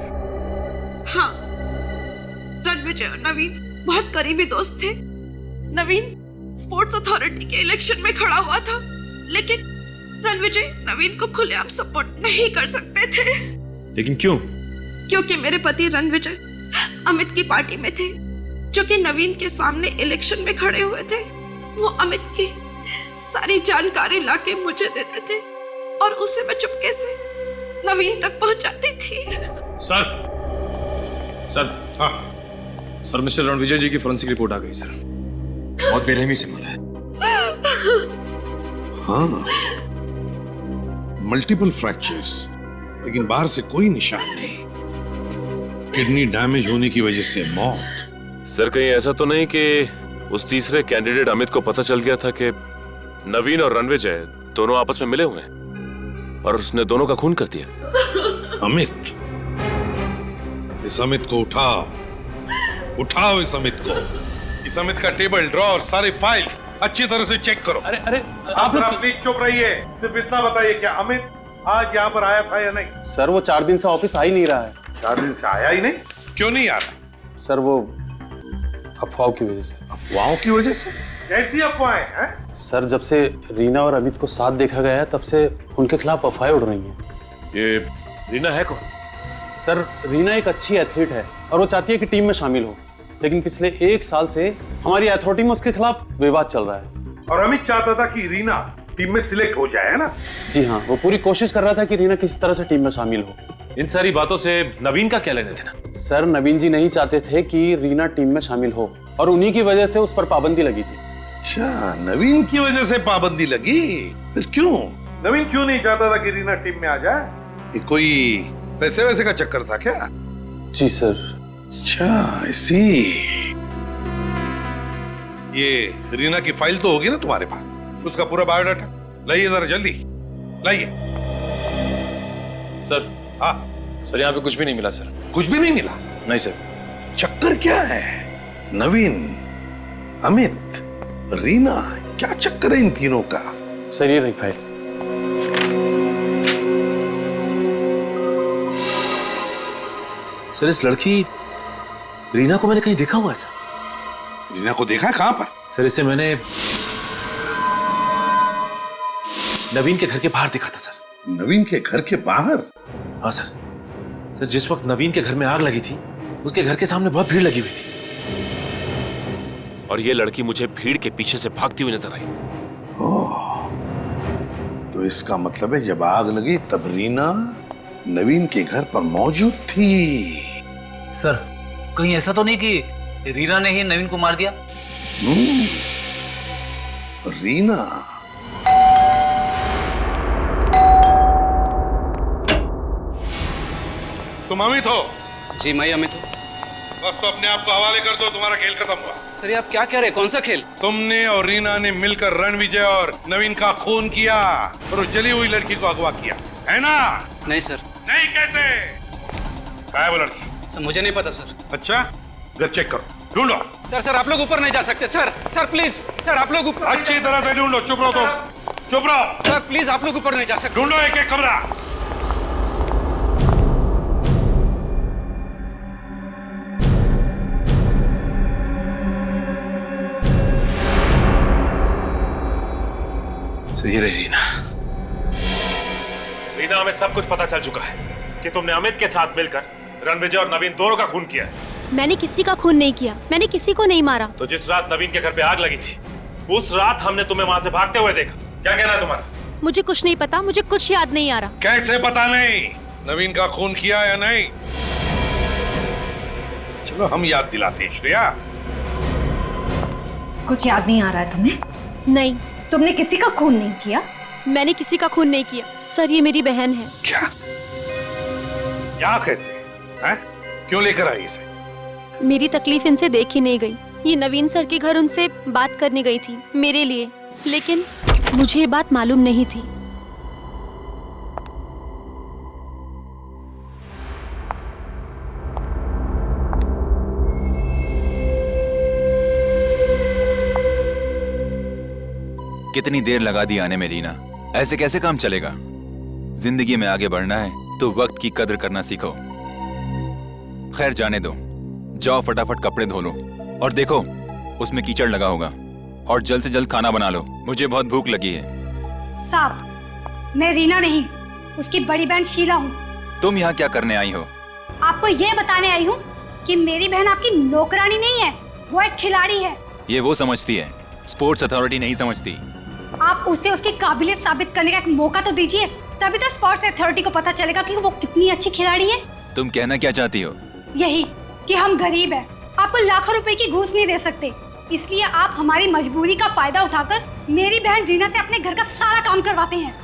हाँ, रणविजय और नवीन बहुत करीबी दोस्त थे। नवीन स्पोर्ट्स अथॉरिटी के इलेक्शन में खड़ा हुआ था, लेकिन रणविजय नवीन को खुलेआम सपोर्ट नहीं कर सकते थे। लेकिन क्यों? क्योंकि मेरे पति रणविजय अमित की पार्टी में थे, जो कि नवीन के सामने इलेक्शन में खड़े हुए थे। वो अमित की सारी जानकारी लाके मुझे देते थे और उसे मैं चुपके से नवीन तक पहुंचाती थी। सर, हाँ सर, मिस्टर रणविजय जी की फोरेंसिक रिपोर्ट आ गई सर। बहुत बेरहमी से मारा है। हाँ, मल्टीपल फ्रैक्चर्स, लेकिन बाहर से कोई निशान नहीं। किडनी डैमेज होने की वजह से मौत। सर, कहीं ऐसा तो नहीं कि उस तीसरे कैंडिडेट अमित को पता चल गया था कि नवीन और रणविजय दोनों आपस में मिले हुए हैं और उसने दोनों का खून कर दिया? अमित, इस अमित को उठाओ इस अमित को। इस अमित का टेबल ड्रॉर सारे फाइल्स अच्छी तरह से चेक करो। अरे आप प्लीज चुप रहिए। सिर्फ इतना बताइए, क्या अमित आज यहाँ पर आया था या नहीं? सर, वो 4 दिन से ऑफिस आ ही नहीं रहा है। 4 दिन से आया ही नहीं? क्यों नहीं आ रहा? सर, वो अफवाहों की वजह से। अफवाहों की वजह से? कैसी अफवाहें हैं? सर, जब से रीना और अमित को साथ देखा गया है तब से उनके खिलाफ अफवाहें उड़ रही हैं। ये रीना है कौन? सर, रीना एक अच्छी एथलीट है और वो चाहती है कि टीम में शामिल हो, लेकिन पिछले 1 साल से हमारी अथॉरिटी में उसके खिलाफ विवाद चल रहा है। और अमित चाहता था कि रीना टीम में सिलेक्ट हो जाए, है ना? जी हाँ, वो पूरी कोशिश कर रहा था कि रीना किसी तरह से टीम में शामिल हो। इन सारी बातों से नवीन का क्या लेने देना? सर, नवीन जी नहीं चाहते थे कि रीना टीम में शामिल हो और उन्हीं की वजह से उस पर पाबंदी लगी थी। अच्छा, नवीन की वजह से पाबंदी लगी? फिर क्यों? नवीन क्यों नहीं चाहता था कि रीना टीम में आ जाए? ये कोई पैसे वैसे का चक्कर था क्या? जी सर। अच्छा, इसी। ये रीना की फाइल तो होगी ना तुम्हारे पास, उसका पूरा बायोडाटा लाइए जरा जल्दी लाइए। सर। हाँ सर, यहाँ पे कुछ भी नहीं मिला सर। कुछ भी नहीं मिला? नहीं सर। चक्कर क्या है? नवीन, अमित, रीना, क्या चक्कर है इन तीनों का? सर, ये रही फाइल। सर, इस लड़की रीना को मैंने कहीं देखा हुआ है सर। रीना को देखा है? कहां पर? सर, इसे मैंने नवीन के घर के बाहर देखा था सर। नवीन के घर के बाहर? हाँ सर। सर, जिस वक्त नवीन के घर में आग लगी थी उसके घर के सामने बहुत भीड़ लगी हुई थी और ये लड़की मुझे भीड़ के पीछे से भागती हुई नजर आई। ओह, तो इसका मतलब है जब आग लगी तब रीना नवीन के घर पर मौजूद थी। सर, कहीं ऐसा तो नहीं कि रीना ने ही नवीन को मार दिया? रीना? तुम अमित हो? जी, मैं अमित हूँ। बस तो अपने आप को हवाले कर दो, तुम्हारा खेल खत्म हुआ। सर ये आप क्या कह रहे हैं? कौन सा खेल? तुमने और रीना ने मिलकर रणविजय और नवीन का खून किया और उस जली हुई लड़की को अगवा किया, है ना? नहीं सर। नहीं कैसे? कहाँ है वो लड़की? सर मुझे नहीं पता सर। अच्छा, घर चेक करो, ढूंढो। सर आप लोग ऊपर नहीं जा सकते सर। सर प्लीज सर, आप लोग ऊपर अच्छी तरह से ढूंढो। चुप रहो तुम, चुप रहो। सर प्लीज आप लोग ऊपर नहीं जा सकते। ढूंढो एक एक कमरा। सही रही रीना। रीना, हमें सब कुछ पता चल चुका है कि तुमने अमित के साथ मिलकर रणविजय और नवीन दोनों का खून किया है। मैंने किसी का खून नहीं किया, मैंने किसी को नहीं मारा। तो जिस रात नवीन के घर पे आग लगी थी, उस रात हमने तुम्हें वहां से भागते हुए देखा। क्या कहना है तुम्हारा? मुझे कुछ नहीं पता, मुझे कुछ याद नहीं आ रहा। कैसे पता नहीं? नवीन का खून किया या नहीं? चलो हम याद दिलाते हैं। श्रेया, कुछ याद नहीं आ रहा है तुम्हें? नहीं। तुमने किसी का खून नहीं किया? मैंने किसी का खून नहीं किया सर, ये मेरी बहन है। क्या? कैसे? हैं? क्यों लेकर आई इसे? मेरी तकलीफ इनसे देखी नहीं गई। ये नवीन सर के घर उनसे बात करने गई थी मेरे लिए, लेकिन मुझे ये बात मालूम नहीं थी। कितनी देर लगा दी आने में रीना, ऐसे कैसे काम चलेगा? जिंदगी में आगे बढ़ना है तो वक्त की कदर करना सीखो। खैर जाने दो, जाओ फटाफट कपड़े धो लो और देखो उसमें कीचड़ लगा होगा, और जल्द से जल्द खाना बना लो, मुझे बहुत भूख लगी है। साहब, मैं रीना नहीं, उसकी बड़ी बहन शीला हूँ। तुम यहाँ क्या करने आई हो? आपको ये बताने आई हूँ कि मेरी बहन आपकी नौकरानी नहीं है, वो एक खिलाड़ी है। ये वो समझती है, स्पोर्ट्स अथॉरिटी नहीं समझती। आप उसे उसकी काबिलियत साबित करने का एक मौका तो दीजिए, तभी तो स्पोर्ट्स अथॉरिटी को पता चलेगा कि वो कितनी अच्छी खिलाड़ी है। तुम कहना क्या चाहती हो? यही कि हम गरीब हैं, आपको लाखों रुपए की घूस नहीं दे सकते, इसलिए आप हमारी मजबूरी का फायदा उठाकर मेरी बहन रीना से अपने घर का सारा काम करवाते हैं।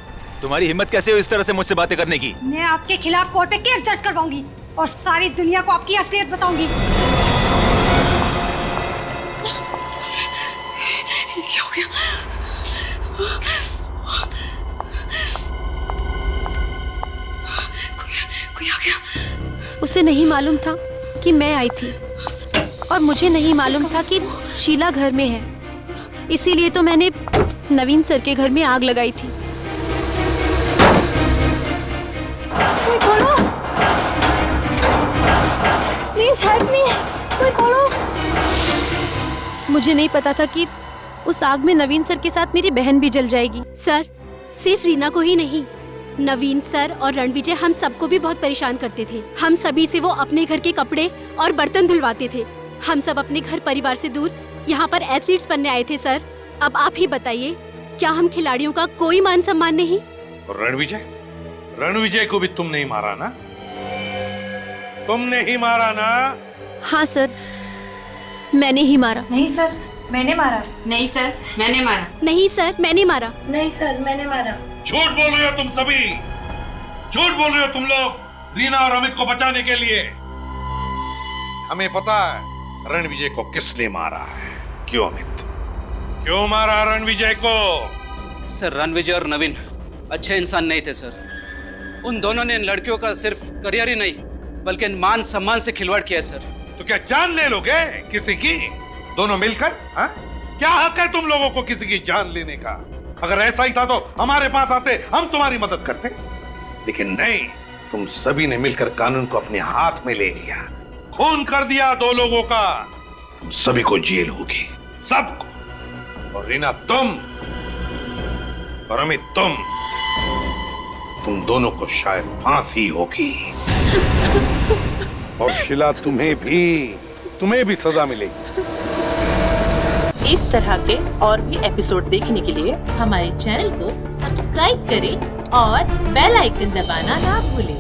तुम्हारी हिम्मत कैसे हुई इस तरह से मुझसे बातें करने की? मैं आपके खिलाफ कोर्ट पे केस दर्ज करवाऊंगी और सारी दुनिया को आपकी असलियत बताऊंगी। क्या हो गया? कोई आ गया। उसे नहीं मालूम था कि मैं आई थी, और मुझे नहीं मालूम था कि शीला घर में है, इसीलिए तो मैंने नवीन सर के घर में आग लगाई थी। कोई खोलो, प्लीज हेल्प मी, कोई खोलो। मुझे नहीं पता था कि उस आग में नवीन सर के साथ मेरी बहन भी जल जाएगी। सर, सिर्फ रीना को ही नहीं, नवीन सर और रणविजय हम सबको भी बहुत परेशान करते थे। हम सभी से वो अपने घर के कपड़े और बर्तन धुलवाते थे। हम सब अपने घर परिवार से दूर यहाँ पर एथलीट्स बनने आए थे सर। अब आप ही बताइए, क्या हम खिलाड़ियों का कोई मान सम्मान नहीं? और रणविजय को भी तुम नहीं मारा ना? तुमने ही मारा ना? हाँ सर, मैंने ही मारा। नहीं सर, मैंने मारा। नहीं सर, मैंने मारा। नहीं सर, मैंने मारा। नहीं सर, मैंने मारा। झूठ बोल रहे हो तुम सभी, झूठ बोल रहे हो तुम लोग रीना और अमित को बचाने के लिए। हमें पता है रणविजय को किसने मारा है। क्यों अमित, क्यों मारा रणविजय को? सर रणविजय और नवीन अच्छे इंसान नहीं थे सर। उन दोनों ने इन लड़कियों का सिर्फ करियर ही नहीं बल्कि मान सम्मान से खिलवाड़ किया सर। तो क्या जान ले लोगे किसी की दोनों मिलकर? हा? क्या हक है तुम लोगों को किसी की जान लेने का? अगर ऐसा ही था तो हमारे पास आते, हम तुम्हारी मदद करते। लेकिन नहीं, तुम सभी ने मिलकर कानून को अपने हाथ में ले लिया, खून कर दिया दो लोगों का। तुम सभी को जेल होगी, सबको। और रीना तुम और अमित तुम दोनों को शायद फांसी होगी। और शीला तुम्हें भी सजा मिलेगी। इस तरह के और भी एपिसोड देखने के लिए हमारे चैनल को सब्सक्राइब करें और बेल आइकन दबाना ना भूलें।